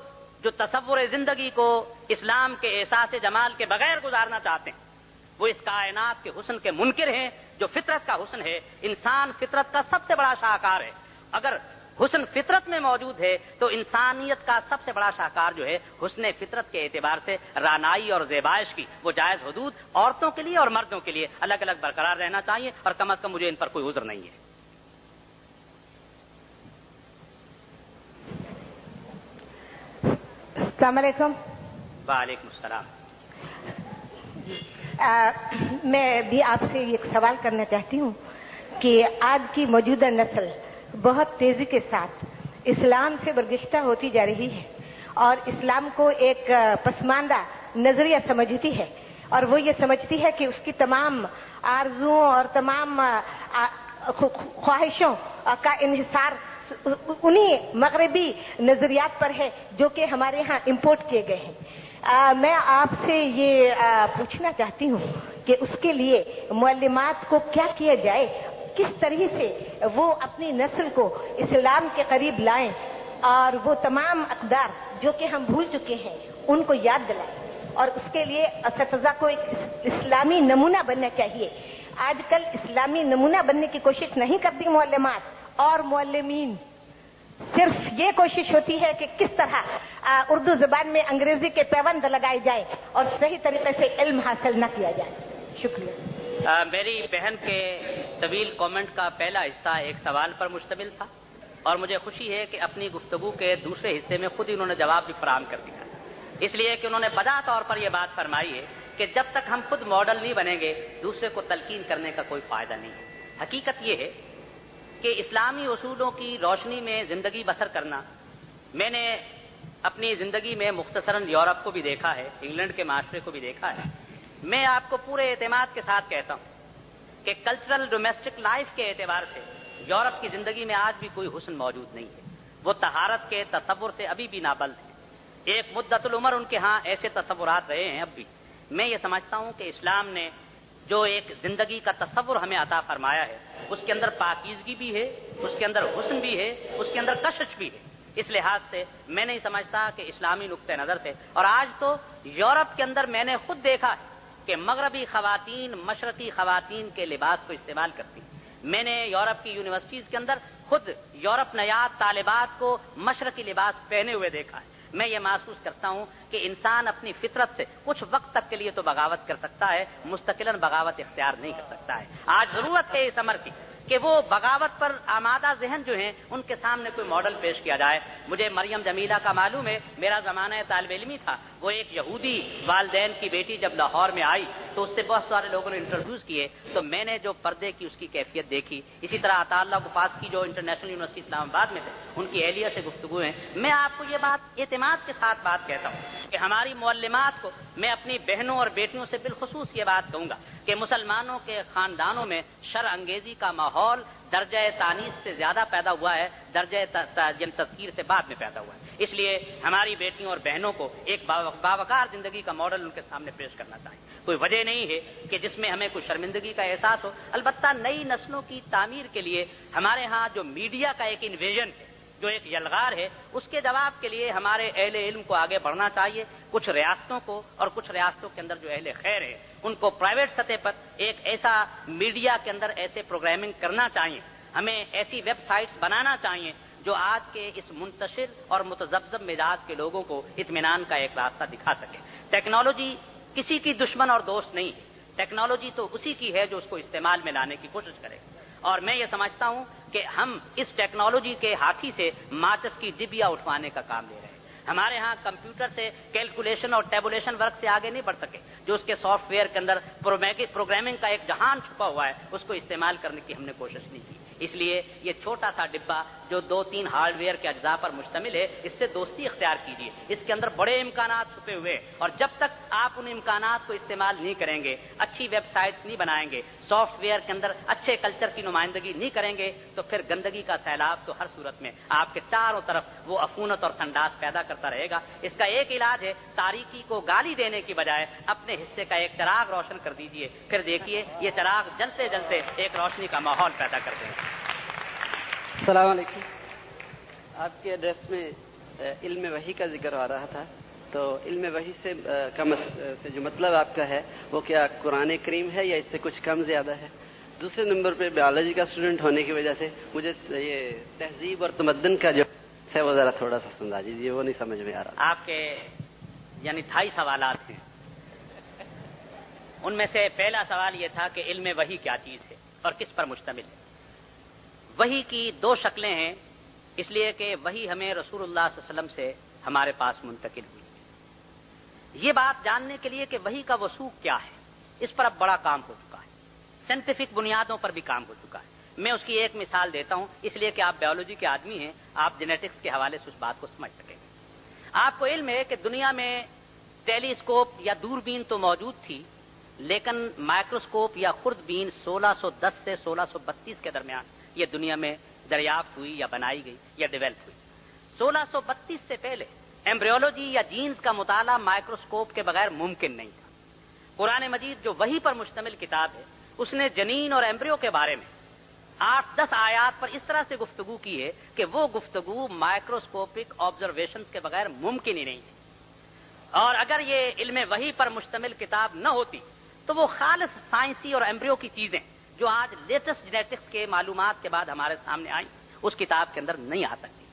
جو تصور زندگی کو اسلام کے احساس جمال کے بغیر گزارنا چاہتے ہیں، وہ اس کائنات کے حسن کے منکر ہیں جو فطرت کا حسن ہے۔ انسان فطرت کا سب سے بڑا شاہکار ہے۔ اگر حسن فطرت میں موجود ہے تو انسانیت کا سب سے بڑا شاہکار جو ہے حسن فطرت کے اعتبار سے رانائی اور زیبائش کی وہ جائز حدود عورتوں کے لیے اور مردوں کے لیے الگ الگ برقرار رہنا چاہیے، اور کم از کم مجھے ان پر کوئی عذر نہیں ہے۔ السلام علیکم۔ وعلیکم السلام۔ میں بھی آپ سے ایک سوال کرنا چاہتی ہوں کہ آج کی موجودہ نسل بہت تیزی کے ساتھ اسلام سے برگشتہ ہوتی جا رہی ہے اور اسلام کو ایک پسماندہ نظریہ سمجھتی ہے، اور وہ یہ سمجھتی ہے کہ اس کی تمام آرزوؤں اور تمام خواہشوں کا انحصار انہی مغربی نظریات پر ہے جو کہ ہمارے ہاں امپورٹ کیے گئے ہیں۔ میں آپ سے یہ پوچھنا چاہتی ہوں کہ اس کے لیے معلمات کو کیا کیا جائے، کس طرح سے وہ اپنی نسل کو اسلام کے قریب لائیں اور وہ تمام اقدار جو کہ ہم بھول چکے ہیں ان کو یاد دلائیں، اور اس کے لیے اساتذہ کو ایک اسلامی نمونہ بننا چاہیے۔ آج کل اسلامی نمونہ بننے کی کوشش نہیں کرتی معلمات اور معلمین، صرف یہ کوشش ہوتی ہے کہ کس طرح اردو زبان میں انگریزی کے پیوند لگائے جائیں اور صحیح طریقے سے علم حاصل نہ کیا جائے. شکریہ. میری بہن کے طویل کامنٹ کا پہلا حصہ ایک سوال پر مشتمل تھا اور مجھے خوشی ہے کہ اپنی گفتگو کے دوسرے حصے میں خود انہوں نے جواب بھی فراہم کر دیا، اس لیے کہ انہوں نے بجا طور پر یہ بات فرمائی ہے کہ جب تک ہم خود ماڈل نہیں بنیں گے دوسرے کو تلقین کرنے کا کوئی فائدہ نہیں ہے. حقیقت یہ ہے کہ اسلامی اصولوں کی روشنی میں زندگی بسر کرنا، میں نے اپنی زندگی میں مختصراً یورپ کو بھی دیکھا ہے، انگلینڈ کے معاشرے کو بھی دیکھا ہے. میں آپ کو پورے اعتماد کے ساتھ کہتا ہوں کہ کلچرل ڈومیسٹک لائف کے اعتبار سے یورپ کی زندگی میں آج بھی کوئی حسن موجود نہیں ہے. وہ طہارت کے تصور سے ابھی بھی نابلد ہے. ایک مدت العمر ان کے ہاں ایسے تصورات رہے ہیں اب بھی. میں یہ سمجھتا ہوں کہ اسلام نے جو ایک زندگی کا تصور ہمیں عطا فرمایا ہے اس کے اندر پاکیزگی بھی ہے، اس کے اندر حسن بھی ہے، اس کے اندر کشش بھی ہے. اس لحاظ سے میں نہیں سمجھتا کہ اسلامی نقطہ نظر سے، اور آج تو یورپ کے اندر میں نے خود دیکھا ہے کہ مغربی خواتین مشرقی خواتین کے لباس کو استعمال کرتی ہیں. میں نے یورپ کی یونیورسٹیز کے اندر خود یورپ نیاد طالبات کو مشرقی لباس پہنے ہوئے دیکھا ہے. میں یہ محسوس کرتا ہوں کہ انسان اپنی فطرت سے کچھ وقت تک کے لیے تو بغاوت کر سکتا ہے، مستقلاً بغاوت اختیار نہیں کر سکتا ہے. آج ضرورت ہے اس امر کی کہ وہ بغاوت پر آمادہ ذہن جو ہیں ان کے سامنے کوئی ماڈل پیش کیا جائے. مجھے مریم جمیلہ کا معلوم ہے، میرا زمانہ طالب علمی تھا، وہ ایک یہودی والدین کی بیٹی جب لاہور میں آئی تو اس سے بہت سارے لوگوں نے انٹروڈیوس کیے، تو میں نے جو پردے کی اس کی کیفیت دیکھی. اسی طرح عطا اللہ غفاس کی جو انٹرنیشنل یونیورسٹی اسلام آباد میں تھے ان کی اہلیہ سے گفتگو ہیں. میں آپ کو یہ بات اعتماد کے ساتھ بات کہتا ہوں کہ ہماری معلمات کو میں اپنی بہنوں اور بیٹیوں سے بالخصوص یہ بات کہوں گا کہ مسلمانوں کے خاندانوں میں شر انگیزی کا ماحول درجہ تانیث سے زیادہ پیدا ہوا ہے، درجہ تذکیر سے بعد میں پیدا ہوا ہے. اس لیے ہماری بیٹیوں اور بہنوں کو ایک باوقار زندگی کا ماڈل ان کے سامنے پیش کرنا چاہیے. کوئی وجہ نہیں ہے کہ جس میں ہمیں کوئی شرمندگی کا احساس ہو. البتہ نئی نسلوں کی تعمیر کے لیے ہمارے ہاں جو میڈیا کا ایک انویژن ہے، جو ایک یلغار ہے، اس کے جواب کے لیے ہمارے اہل علم کو آگے بڑھنا چاہیے. کچھ ریاستوں کو اور کچھ ریاستوں کے اندر جو اہل خیر ہے ان کو پرائیویٹ سطح پر ایک ایسا میڈیا کے اندر ایسے پروگرامنگ کرنا چاہیے. ہمیں ایسی ویب سائٹس بنانا چاہیے جو آج کے اس منتشر اور متذبذب مزاج کے لوگوں کو اطمینان کا ایک راستہ دکھا سکے. ٹیکنالوجی کسی کی دشمن اور دوست نہیں ہے، ٹیکنالوجی تو اسی کی ہے جو اس کو استعمال میں لانے کی کوشش کرے. اور میں یہ سمجھتا ہوں کہ ہم اس ٹیکنالوجی کے ہاتھی سے ماچس کی ڈبیا اٹھوانے کا کام لے رہے ہیں. ہمارے ہاں کمپیوٹر سے کیلکولیشن اور ٹیبولیشن ورک سے آگے نہیں بڑھ سکے. جو اس کے سافٹ ویئر کے اندر پروگرامنگ کا ایک جہان چھپا ہوا ہے اس کو استعمال کرنے کی ہم نے کوشش نہیں کی. اس لیے یہ چھوٹا سا ڈبہ جو 2-3 ہارڈ ویئر کے اجزاء پر مشتمل ہے اس سے دوستی اختیار کیجیے. اس کے اندر بڑے امکانات چھپے ہوئے اور جب تک آپ ان امکانات کو استعمال نہیں کریں گے، اچھی ویب سائٹس نہیں بنائیں گے، سافٹ ویئر کے اندر اچھے کلچر کی نمائندگی نہیں کریں گے تو پھر گندگی کا سیلاب تو ہر صورت میں آپ کے چاروں طرف وہ عفونت اور سنڈاس پیدا کرتا رہے گا. اس کا ایک علاج ہے تاریکی کو گالی دینے کی بجائے اپنے حصے کا ایک چراغ روشن کر دیجیے. پھر دیکھیے یہ چراغ جلتے جلتے ایک روشنی کا ماحول پیدا کر دیں گے. السلام علیکم. آپ کے ایڈریس میں علم وحی کا ذکر آ رہا تھا، تو علم وحی سے جو مطلب آپ کا ہے وہ کیا قرآن کریم ہے یا اس سے کچھ کم زیادہ ہے؟ دوسرے نمبر پہ بیالوجی کا اسٹوڈنٹ ہونے کی وجہ سے مجھے یہ تہذیب اور تمدن کا جو ہے وہ ذرا تھوڑا سا سمجھا دیجیے، وہ نہیں سمجھ میں آ رہا. آپ کے یعنی 2.5 سوالات ہیں. ان میں سے پہلا سوال یہ تھا کہ علم وحی کیا چیز ہے اور کس پر مشتمل ہے. وحی کی 2 شکلیں ہیں، اس لیے کہ وحی ہمیں رسول اللہ صلی اللہ علیہ وسلم سے ہمارے پاس منتقل ہوئی. یہ بات جاننے کے لیے کہ وحی کا وثوق کیا ہے اس پر اب بڑا کام ہو چکا ہے، سائنٹیفک بنیادوں پر بھی کام ہو چکا ہے. میں اس کی ایک مثال دیتا ہوں اس لیے کہ آپ بایولوجی کے آدمی ہیں، آپ جینیٹکس کے حوالے سے اس بات کو سمجھ سکیں. آپ کو علم ہے کہ دنیا میں ٹیلی اسکوپ یا دوربین تو موجود تھی، لیکن مائکروسکوپ یا خوردبین 1610 سے 1632 کے درمیان یہ دنیا میں دریافت ہوئی یا بنائی گئی یا ڈیولپ ہوئی. 1632 سے پہلے ایمبریولوجی یا جینز کا مطالعہ مائکروسکوپ کے بغیر ممکن نہیں تھا. قرآن مجید جو وحی پر مشتمل کتاب ہے اس نے جنین اور ایمبریو کے بارے میں 8-10 آیات پر اس طرح سے گفتگو کی ہے کہ وہ گفتگو مائکروسکوپک آبزرویشنز کے بغیر ممکن ہی نہیں تھی. اور اگر یہ علم وحی پر مشتمل کتاب نہ ہوتی تو وہ خالص سائنسی اور ایمبریو کی چیزیں جو آج لیٹسٹ جینیٹکس کے معلومات کے بعد ہمارے سامنے آئیں اس کتاب کے اندر نہیں آ سکتی.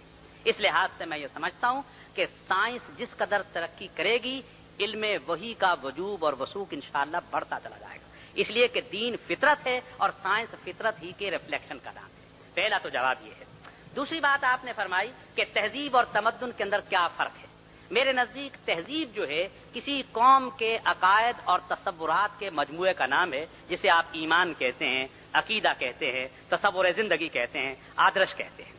اس لحاظ سے میں یہ سمجھتا ہوں کہ سائنس جس قدر ترقی کرے گی، علم وحی کا وجوب اور وثوق انشاءاللہ بڑھتا چلا جائے گا، اس لیے کہ دین فطرت ہے اور سائنس فطرت ہی کے ریفلیکشن کا نام ہے۔ پہلا تو جواب یہ ہے۔ دوسری بات آپ نے فرمائی کہ تہذیب اور تمدن کے اندر کیا فرق ہے۔ میرے نزدیک تہذیب جو ہے کسی قوم کے عقائد اور تصورات کے مجموعے کا نام ہے، جسے آپ ایمان کہتے ہیں، عقیدہ کہتے ہیں، تصور زندگی کہتے ہیں، آدرش کہتے ہیں۔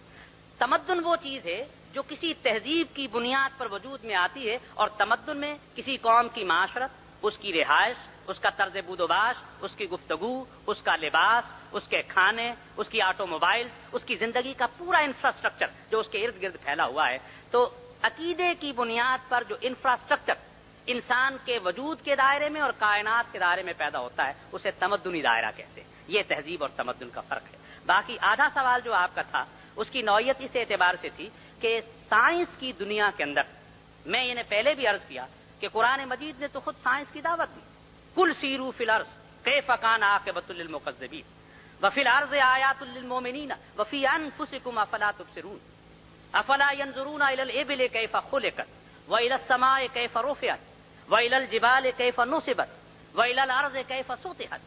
تمدن وہ چیز ہے جو کسی تہذیب کی بنیاد پر وجود میں آتی ہے، اور تمدن میں کسی قوم کی معاشرت، اس کی رہائش، اس کا طرز بود و باش، اس کی گفتگو، اس کا لباس، اس کے کھانے، اس کی آٹو موبائل، اس کی زندگی کا پورا انفراسٹرکچر جو اس کے ارد گرد پھیلا ہوا ہے۔ تو عقیدے کی بنیاد پر جو انفراسٹرکچر انسان کے وجود کے دائرے میں اور کائنات کے دائرے میں پیدا ہوتا ہے، اسے تمدنی دائرہ کہتے ہیں۔ یہ تہذیب اور تمدن کا فرق ہے۔ باقی آدھا سوال جو آپ کا تھا، اس کی نوعیت اس اعتبار سے تھی کہ سائنس کی دنیا کے اندر، میں نے پہلے بھی عرض کیا کہ قرآن مجید نے تو خود سائنس کی دعوت دی، کل سیرو فی الارض کیف کان عاقبۃ للمکذبین وفی الارض آیات للمؤمنین وفی انفسکم افلا تبصرون افلا ينظرون الى الابل کیف خلقت والى السماء کیف رفعت والى الجبال کیف نصبت والى الارض کیف سطحت۔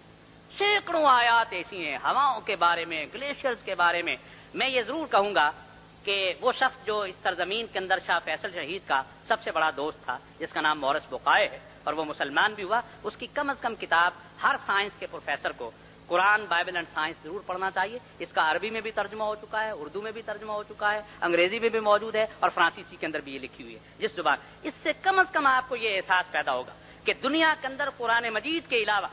سینکڑوں آیات ایسی ہیں ہواؤں کے بارے میں، گلیشیئرز کے بارے میں۔ میں یہ ضرور کہوں گا کہ وہ شخص جو اس سرزمین کے اندر شاہ فیصل شہید کا سب سے بڑا دوست تھا، جس کا نام مورس بقائے ہے اور وہ مسلمان بھی ہوا، اس کی کم از کم کتاب ہر سائنس کے پروفیسر کو قرآن، بائبل اینڈ سائنس ضرور پڑھنا چاہیے۔ اس کا عربی میں بھی ترجمہ ہو چکا ہے، اردو میں بھی ترجمہ ہو چکا ہے، انگریزی میں بھی موجود ہے، اور فرانسیسی کے اندر بھی یہ لکھی ہوئی ہے جس زبان۔ اس سے کم از کم آپ کو یہ احساس پیدا ہوگا کہ دنیا کے اندر قرآن مجید کے علاوہ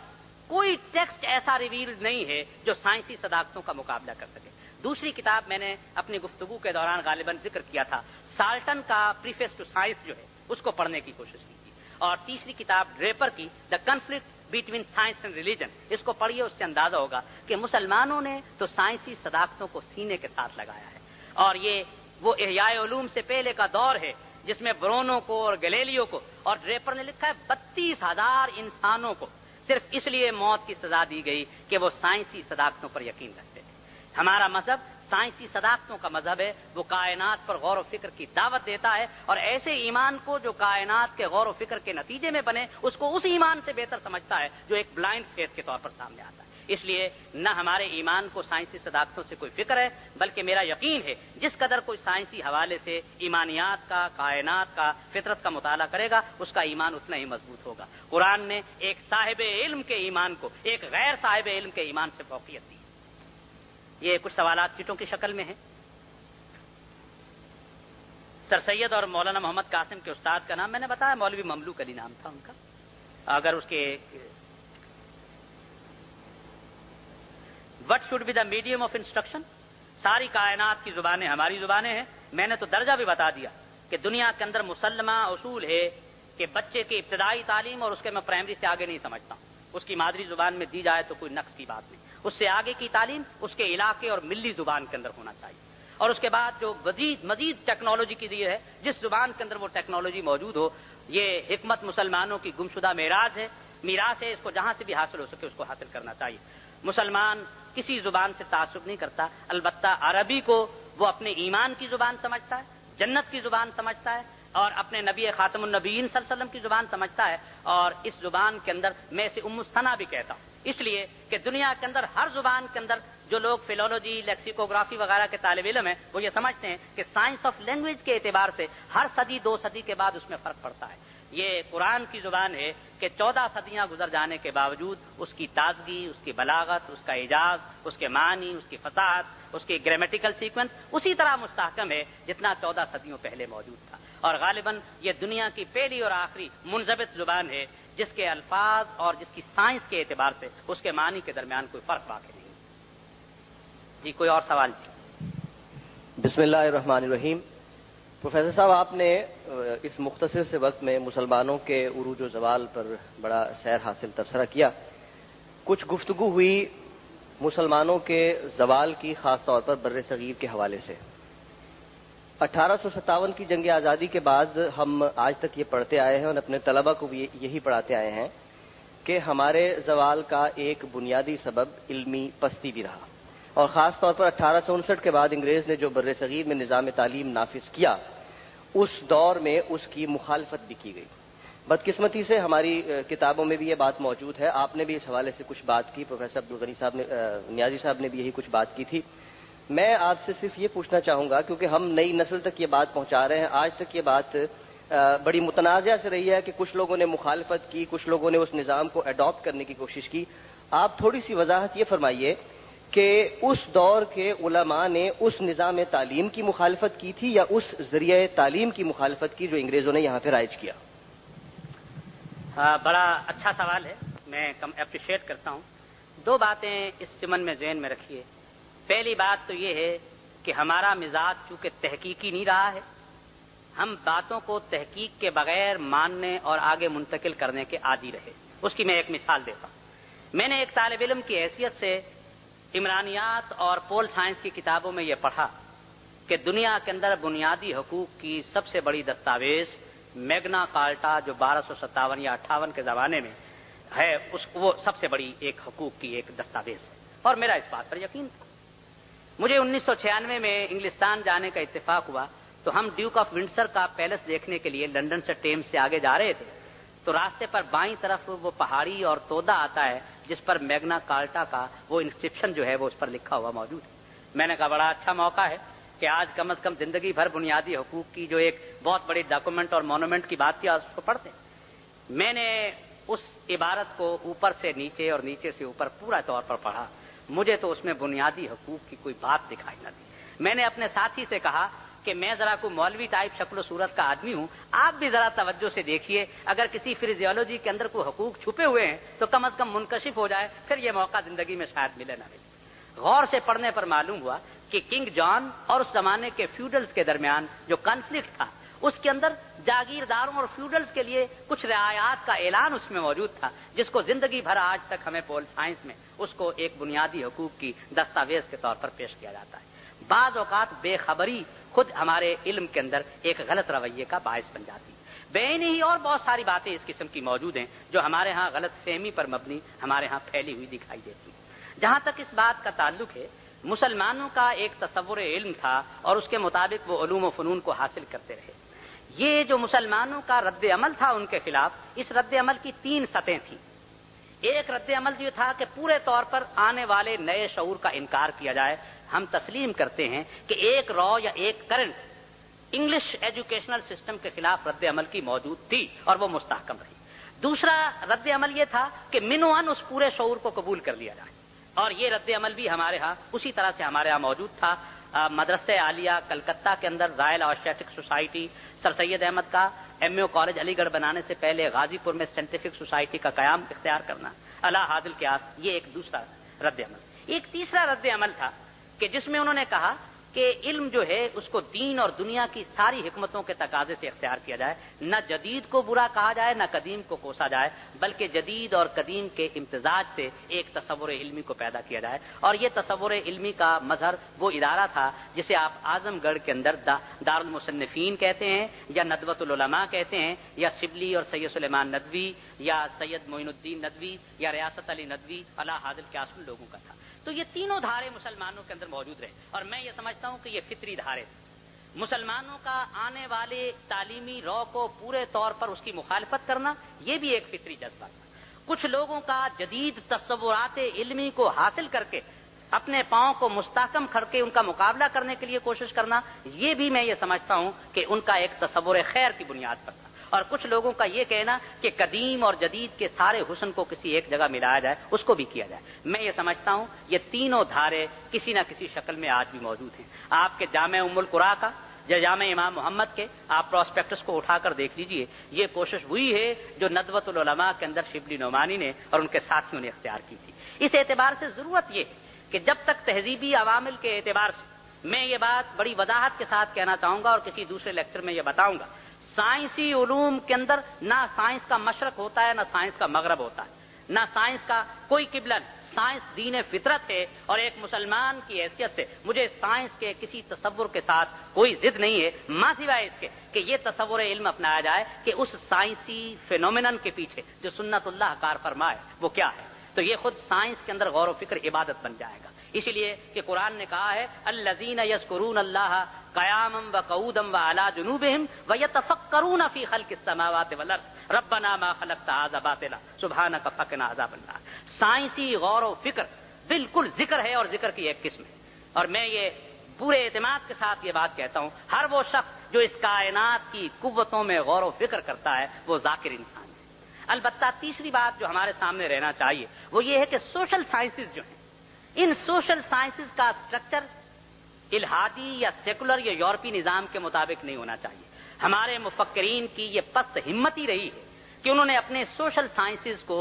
کوئی ٹیکسٹ ایسا ریویل نہیں ہے جو سائنسی صداقتوں کا مقابلہ کر سکے۔ دوسری کتاب میں نے اپنی گفتگو کے دوران غالباً ذکر کیا تھا، سالٹن کا پریفیس ٹو سائنس جو ہے، اس کو پڑھنے کی کوشش کی تھی۔ اور تیسری کتاب ڈریپر کی the conflict between science and religion, اس کو پڑھیے، اس سے اندازہ ہوگا کہ مسلمانوں نے تو سائنسی صداقتوں کو سینے کے ساتھ لگایا ہے، اور یہ وہ احیاء علوم سے پہلے کا دور ہے جس میں برونو کو اور گلیلیو کو، اور ڈریپر نے لکھا ہے 32,000 انسانوں کو صرف اس لیے موت کی سزا دی گئی کہ وہ سائنسی صداقتوں پر یقین رکھتے تھے۔ ہمارا مذہب سائنسی صداقتوں کا مذہب ہے، وہ کائنات پر غور و فکر کی دعوت دیتا ہے، اور ایسے ایمان کو جو کائنات کے غور و فکر کے نتیجے میں بنے، اس کو اس ایمان سے بہتر سمجھتا ہے جو ایک بلائنڈ فیتھ کے طور پر سامنے آتا ہے۔ اس لیے نہ ہمارے ایمان کو سائنسی صداقتوں سے کوئی فکر ہے، بلکہ میرا یقین ہے جس قدر کوئی سائنسی حوالے سے ایمانیات کا، کائنات کا، فطرت کا مطالعہ کرے گا، اس کا ایمان اتنا ہی مضبوط ہوگا۔ قرآن نے ایک صاحب علم کے ایمان کو ایک غیر صاحب علم کے ایمان سے فوقیت دی۔ یہ کچھ سوالات چٹوں کی شکل میں ہیں۔ سر سید اور مولانا محمد قاسم کے استاد کا نام میں نے بتایا، مولوی مملوک علی نام تھا ان کا۔ اگر اس کے what should be the medium of instruction, ساری کائنات کی زبانیں ہماری زبانیں ہیں۔ میں نے تو درجہ بھی بتا دیا کہ دنیا کے اندر مسلمہ اصول ہے کہ بچے کی ابتدائی تعلیم، اور اس کے میں پرائمری سے آگے نہیں سمجھتا ہوں، اس کی مادری زبان میں دی جائے تو کوئی نقص کی بات نہیں، اس سے آگے کی تعلیم اس کے علاقے اور ملی زبان کے اندر ہونا چاہیے، اور اس کے بعد جو مزید ٹیکنالوجی کی دی ہے، جس زبان کے اندر وہ ٹیکنالوجی موجود ہو۔ یہ حکمت مسلمانوں کی گمشدہ میراث ہے، اس کو جہاں سے بھی حاصل ہو سکے اس کو حاصل کرنا چاہیے۔ مسلمان کسی زبان سے تعصب نہیں کرتا، البتہ عربی کو وہ اپنے ایمان کی زبان سمجھتا ہے، جنت کی زبان سمجھتا ہے، اور اپنے نبی خاتم النبیین صلی اللہ علیہ وسلم کی زبان سمجھتا ہے، اور اس زبان کے اندر میں اسے ام الثنا بھی کہتا ہوں، اس لیے کہ دنیا کے اندر ہر زبان کے اندر جو لوگ فلولوجی، لیکسیکوگرافی وغیرہ کے طالب علم ہیں، وہ یہ سمجھتے ہیں کہ سائنس آف لینگویج کے اعتبار سے ہر صدی 2 صدی کے بعد اس میں فرق پڑتا ہے۔ یہ قرآن کی زبان ہے کہ 14 صدیاں گزر جانے کے باوجود اس کی تازگی، اس کی بلاغت، اس کا اعجاز، اس کے معنی، اس کی فصاحت، اس کی گرامیٹیکل سیکوینس اسی طرح مستحکم ہے جتنا 14 صدیوں پہلے موجود تھا، اور غالباً یہ دنیا کی پہلی اور آخری منضبط زبان ہے جس کے الفاظ اور جس کی سائنس کے اعتبار سے اس کے معنی کے درمیان کوئی فرق واقع نہیں۔ جی کوئی اور سوال؟ بسم اللہ الرحمن الرحیم۔ پروفیسر صاحب، آپ نے اس مختصر سے وقت میں مسلمانوں کے عروج و زوال پر بڑا سیر حاصل تبصرہ کیا۔ کچھ گفتگو ہوئی مسلمانوں کے زوال کی، خاص طور پر بر صغیر کے حوالے سے۔ 1857 کی جنگ آزادی کے بعد ہم آج تک یہ پڑھتے آئے ہیں اور اپنے طلبہ کو بھی یہی پڑھاتے آئے ہیں کہ ہمارے زوال کا ایک بنیادی سبب علمی پستی بھی رہا، اور خاص طور پر 1859 کے بعد انگریز نے جو بر صغیر میں نظام تعلیم نافذ کیا، اس دور میں اس کی مخالفت بھی کی گئی۔ بدقسمتی سے ہماری کتابوں میں بھی یہ بات موجود ہے، آپ نے بھی اس حوالے سے کچھ بات کی، پروفیسر عبدالغنی صاحب نے، نیازی صاحب نے بھی یہی کچھ بات کی تھی۔ میں آپ سے صرف یہ پوچھنا چاہوں گا، کیونکہ ہم نئی نسل تک یہ بات پہنچا رہے ہیں، آج تک یہ بات بڑی متنازع سے رہی ہے کہ کچھ لوگوں نے مخالفت کی، کچھ لوگوں نے اس نظام کو اڈاپٹ کرنے کی کوشش کی۔ آپ تھوڑی سی وضاحت یہ فرمائیے کہ اس دور کے علماء نے اس نظام تعلیم کی مخالفت کی تھی یا اس ذریعہ تعلیم کی مخالفت کی جو انگریزوں نے یہاں پہ رائج کیا؟ بڑا اچھا سوال ہے، میں اپریشیٹ کرتا ہوں۔ دو باتیں اس ضمن میں ذہن میں رکھیے۔ پہلی بات تو یہ ہے کہ ہمارا مزاج چونکہ تحقیقی نہیں رہا ہے، ہم باتوں کو تحقیق کے بغیر ماننے اور آگے منتقل کرنے کے عادی رہے۔ اس کی میں ایک مثال دیتا ہوں۔ میں نے ایک طالب علم کی حیثیت سے عمرانیات اور پول سائنس کی کتابوں میں یہ پڑھا کہ دنیا کے اندر بنیادی حقوق کی سب سے بڑی دستاویز میگنا کارٹا جو 1257 یا 58 کے زمانے میں ہے، وہ سب سے بڑی ایک حقوق کی ایک دستاویز ہے، اور میرا اس بات پر یقین تھا۔ مجھے 1996 میں انگلستان جانے کا اتفاق ہوا تو ہم ڈیوک آف ونڈسر کا پیلس دیکھنے کے لیے لندن سے ٹیمز سے آگے جا رہے تھے، تو راستے پر بائیں طرف وہ پہاڑی اور تودا آتا ہے جس پر میگنا کارٹا کا وہ انسکرپشن جو ہے وہ اس پر لکھا ہوا موجود ہے۔ میں نے کہا بڑا اچھا موقع ہے کہ آج کم از کم زندگی بھر بنیادی حقوق کی جو ایک بہت بڑی ڈاکومنٹ اور مونومنٹ کی بات کیا، اس کو پڑھتے ہیں۔ میں نے اس عبارت کو اوپر سے نیچے اور نیچے سے اوپر پورا طور پر پڑھا، مجھے تو اس میں بنیادی حقوق کی کوئی بات دکھائی نہ دی۔ میں نے اپنے ساتھی سے کہا کہ میں ذرا کوئی مولوی ٹائپ شکل و صورت کا آدمی ہوں، آپ بھی ذرا توجہ سے دیکھیے، اگر کسی فزیولوجی کے اندر کوئی حقوق چھپے ہوئے ہیں تو کم از کم منکشف ہو جائے، پھر یہ موقع زندگی میں شاید ملے نہ ملے۔ غور سے پڑھنے پر معلوم ہوا کہ کنگ جان اور اس زمانے کے فیوڈلز کے درمیان جو کانفلکٹ تھا، اس کے اندر جاگیرداروں اور فیوڈلز کے لیے کچھ رعایات کا اعلان اس میں موجود تھا، جس کو زندگی بھر آج تک ہمیں پول سائنس میں اس کو ایک بنیادی حقوق کی دستاویز کے طور پر پیش کیا جاتا ہے۔ بعض اوقات بے خبری خود ہمارے علم کے اندر ایک غلط رویے کا باعث بن جاتی ہے۔ بین ہی اور بہت ساری باتیں اس قسم کی موجود ہیں جو ہمارے ہاں غلط فہمی پر مبنی ہمارے ہاں پھیلی ہوئی دکھائی دیتی ہیں۔ جہاں تک اس بات کا تعلق ہے، مسلمانوں کا ایک تصور علم تھا اور اس کے مطابق وہ علوم و فنون کو حاصل کرتے رہے۔ یہ جو مسلمانوں کا رد عمل تھا ان کے خلاف، اس رد عمل کی 3 سطحیں تھیں۔ ایک رد عمل یہ تھا کہ پورے طور پر آنے والے نئے شعور کا انکار کیا جائے۔ ہم تسلیم کرتے ہیں کہ ایک را یا ایک کرنٹ انگلش ایجوکیشنل سسٹم کے خلاف رد عمل کی موجود تھی اور وہ مستحکم رہی۔ دوسرا رد عمل یہ تھا کہ منوان اس پورے شعور کو قبول کر لیا جائے، اور یہ رد عمل بھی ہمارے ہاں اسی طرح سے ہمارے ہاں موجود تھا۔ مدرسہ عالیہ کلکتہ کے اندر رائل آسٹیٹک سوسائٹی، سر سید احمد کا MAO کالج علی گڑھ بنانے سے پہلے غازی پور میں سائنٹیفک سوسائٹی کا قیام اختیار کرنا، اللہ حاضل قیاس، یہ ایک دوسرا رد عمل۔ ایک تیسرا رد عمل تھا کہ جس میں انہوں نے کہا کہ علم جو ہے اس کو دین اور دنیا کی ساری حکمتوں کے تقاضے سے اختیار کیا جائے، نہ جدید کو برا کہا جائے نہ قدیم کو کوسا جائے، بلکہ جدید اور قدیم کے امتزاج سے ایک تصور علمی کو پیدا کیا جائے۔ اور یہ تصور علمی کا مظہر وہ ادارہ تھا جسے آپ اعظم گڑھ کے اندر دارالمصنفین کہتے ہیں یا ندوۃ العلماء کہتے ہیں، یا شبلی اور سید سلیمان ندوی یا سید معین الدین ندوی یا ریاست علی ندوی، اللہ حاضل کے اصل لوگوں کا تھا۔ تو یہ تینوں دھارے مسلمانوں کے اندر موجود رہے، اور میں یہ سمجھتا ہوں کہ یہ فطری دھارے تھے۔ مسلمانوں کا آنے والے تعلیمی رو کو پورے طور پر اس کی مخالفت کرنا، یہ بھی ایک فطری جذبہ تھا۔ کچھ لوگوں کا جدید تصورات علمی کو حاصل کر کے اپنے پاؤں کو مستحکم کر کے ان کا مقابلہ کرنے کے لیے کوشش کرنا، یہ بھی میں یہ سمجھتا ہوں کہ ان کا ایک تصور خیر کی بنیاد پر تھا۔ اور کچھ لوگوں کا یہ کہنا کہ قدیم اور جدید کے سارے حسن کو کسی ایک جگہ ملایا جائے، اس کو بھی کیا جائے۔ میں یہ سمجھتا ہوں یہ تینوں دھارے کسی نہ کسی شکل میں آج بھی موجود ہیں۔ آپ کے جامع ام القرآن کا یا جامع امام محمد کے آپ پراسپیکٹس کو اٹھا کر دیکھ لیجئے، یہ کوشش وہی ہے جو ندوۃ العلماء کے اندر شبلی نعمانی نے اور ان کے ساتھیوں نے اختیار کی تھی۔ اس اعتبار سے ضرورت یہ ہے کہ جب تک تہذیبی عوامل کے اعتبار سے، میں یہ بات بڑی وضاحت کے ساتھ کہنا چاہوں گا اور کسی دوسرے لیکچر میں یہ بتاؤں گا، سائنسی علوم کے اندر نہ سائنس کا مشرق ہوتا ہے نہ سائنس کا مغرب ہوتا ہے، نہ سائنس کا کوئی قبلہ نہیں۔ سائنس دین فطرت ہے، اور ایک مسلمان کی حیثیت سے مجھے سائنس کے کسی تصور کے ساتھ کوئی ضد نہیں ہے، ماں سوائے اس کے کہ یہ تصور علم اپنایا جائے کہ اس سائنسی فینومینن کے پیچھے جو سنت اللہ کار فرمائے وہ کیا ہے، تو یہ خود سائنس کے اندر غور و فکر عبادت بن جائے گا۔ اسی لیے کہ قرآن نے کہا ہے الذین یذکرون اللہ قیاما وقعودا وعلی جنوبہم ویتفکرون فی خلق السماوات والارض ربنا ما خلقت ھذا باطلا سبحانک فقنا عذاب النار. سائنسی غور و فکر بالکل ذکر ہے اور ذکر کی ایک قسم ہے. اور میں یہ پورے اعتماد کے ساتھ یہ بات کہتا ہوں، ہر وہ شخص جو اس کائنات کی قوتوں میں غور و فکر کرتا ہے وہ ذاکر انسان ہے. البتہ تیسری بات جو ہمارے سامنے رہنا چاہیے وہ یہ ہے کہ سوشل سائنسز جو ہیں، ان سوشل سائنسز کا اسٹرکچر الہادی یا سیکولر یا یورپی نظام کے مطابق نہیں ہونا چاہیے. ہمارے مفکرین کی یہ پست ہمتی رہی ہے کہ انہوں نے اپنے سوشل سائنسز کو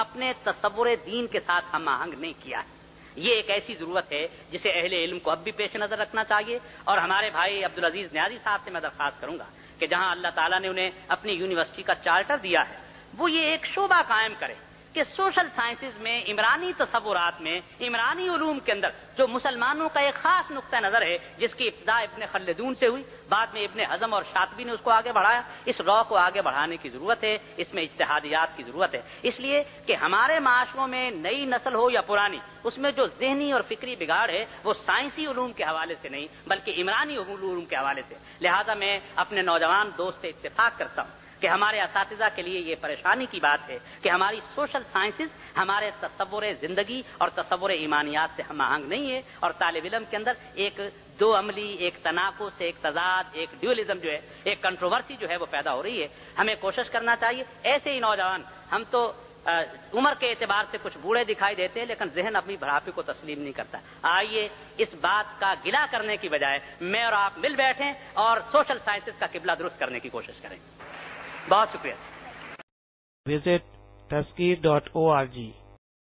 اپنے تصور دین کے ساتھ ہم آہنگ نہیں کیا ہے. یہ ایک ایسی ضرورت ہے جسے اہل علم کو اب بھی پیش نظر رکھنا چاہیے. اور ہمارے بھائی عبدالعزیز نیازی صاحب سے میں درخواست کروں گا کہ جہاں اللہ تعالیٰ نے انہیں اپنی یونیورسٹی کا چارٹر دیا ہے وہ یہ ایک شعبہ قائم کرے کہ سوشل سائنسز میں، عمرانی تصورات میں، عمرانی علوم کے اندر جو مسلمانوں کا ایک خاص نقطہ نظر ہے جس کی ابتدا ابن خلدون سے ہوئی، بعد میں ابن حزم اور شاطبی نے اس کو آگے بڑھایا، اس راہ کو آگے بڑھانے کی ضرورت ہے. اس میں اجتہادیات کی ضرورت ہے، اس لیے کہ ہمارے معاشروں میں نئی نسل ہو یا پرانی، اس میں جو ذہنی اور فکری بگاڑ ہے وہ سائنسی علوم کے حوالے سے نہیں بلکہ عمرانی علوم کے حوالے سے. لہذا میں اپنے نوجوان دوست سے اتفاق کرتا ہوں کہ ہمارے اساتذہ کے لیے یہ پریشانی کی بات ہے کہ ہماری سوشل سائنسز ہمارے تصور زندگی اور تصور ایمانیات سے ہم آہنگ نہیں ہے، اور طالب علم کے اندر ایک دو عملی، ایک تناقض، ایک تضاد، ایک ڈیولزم جو ہے، ایک کنٹروورسی جو ہے وہ پیدا ہو رہی ہے. ہمیں کوشش کرنا چاہیے ایسے ہی نوجوان، ہم تو عمر کے اعتبار سے کچھ بوڑھے دکھائی دیتے ہیں لیکن ذہن اپنی بڑھاپے کو تسلیم نہیں کرتا. آئیے اس بات کا گلہ کرنے کی بجائے میں اور آپ مل بیٹھیں اور سوشل سائنسز کا قبلہ درست کرنے کی کوشش کریں. بہت شکریہ. Visit Tazkir.org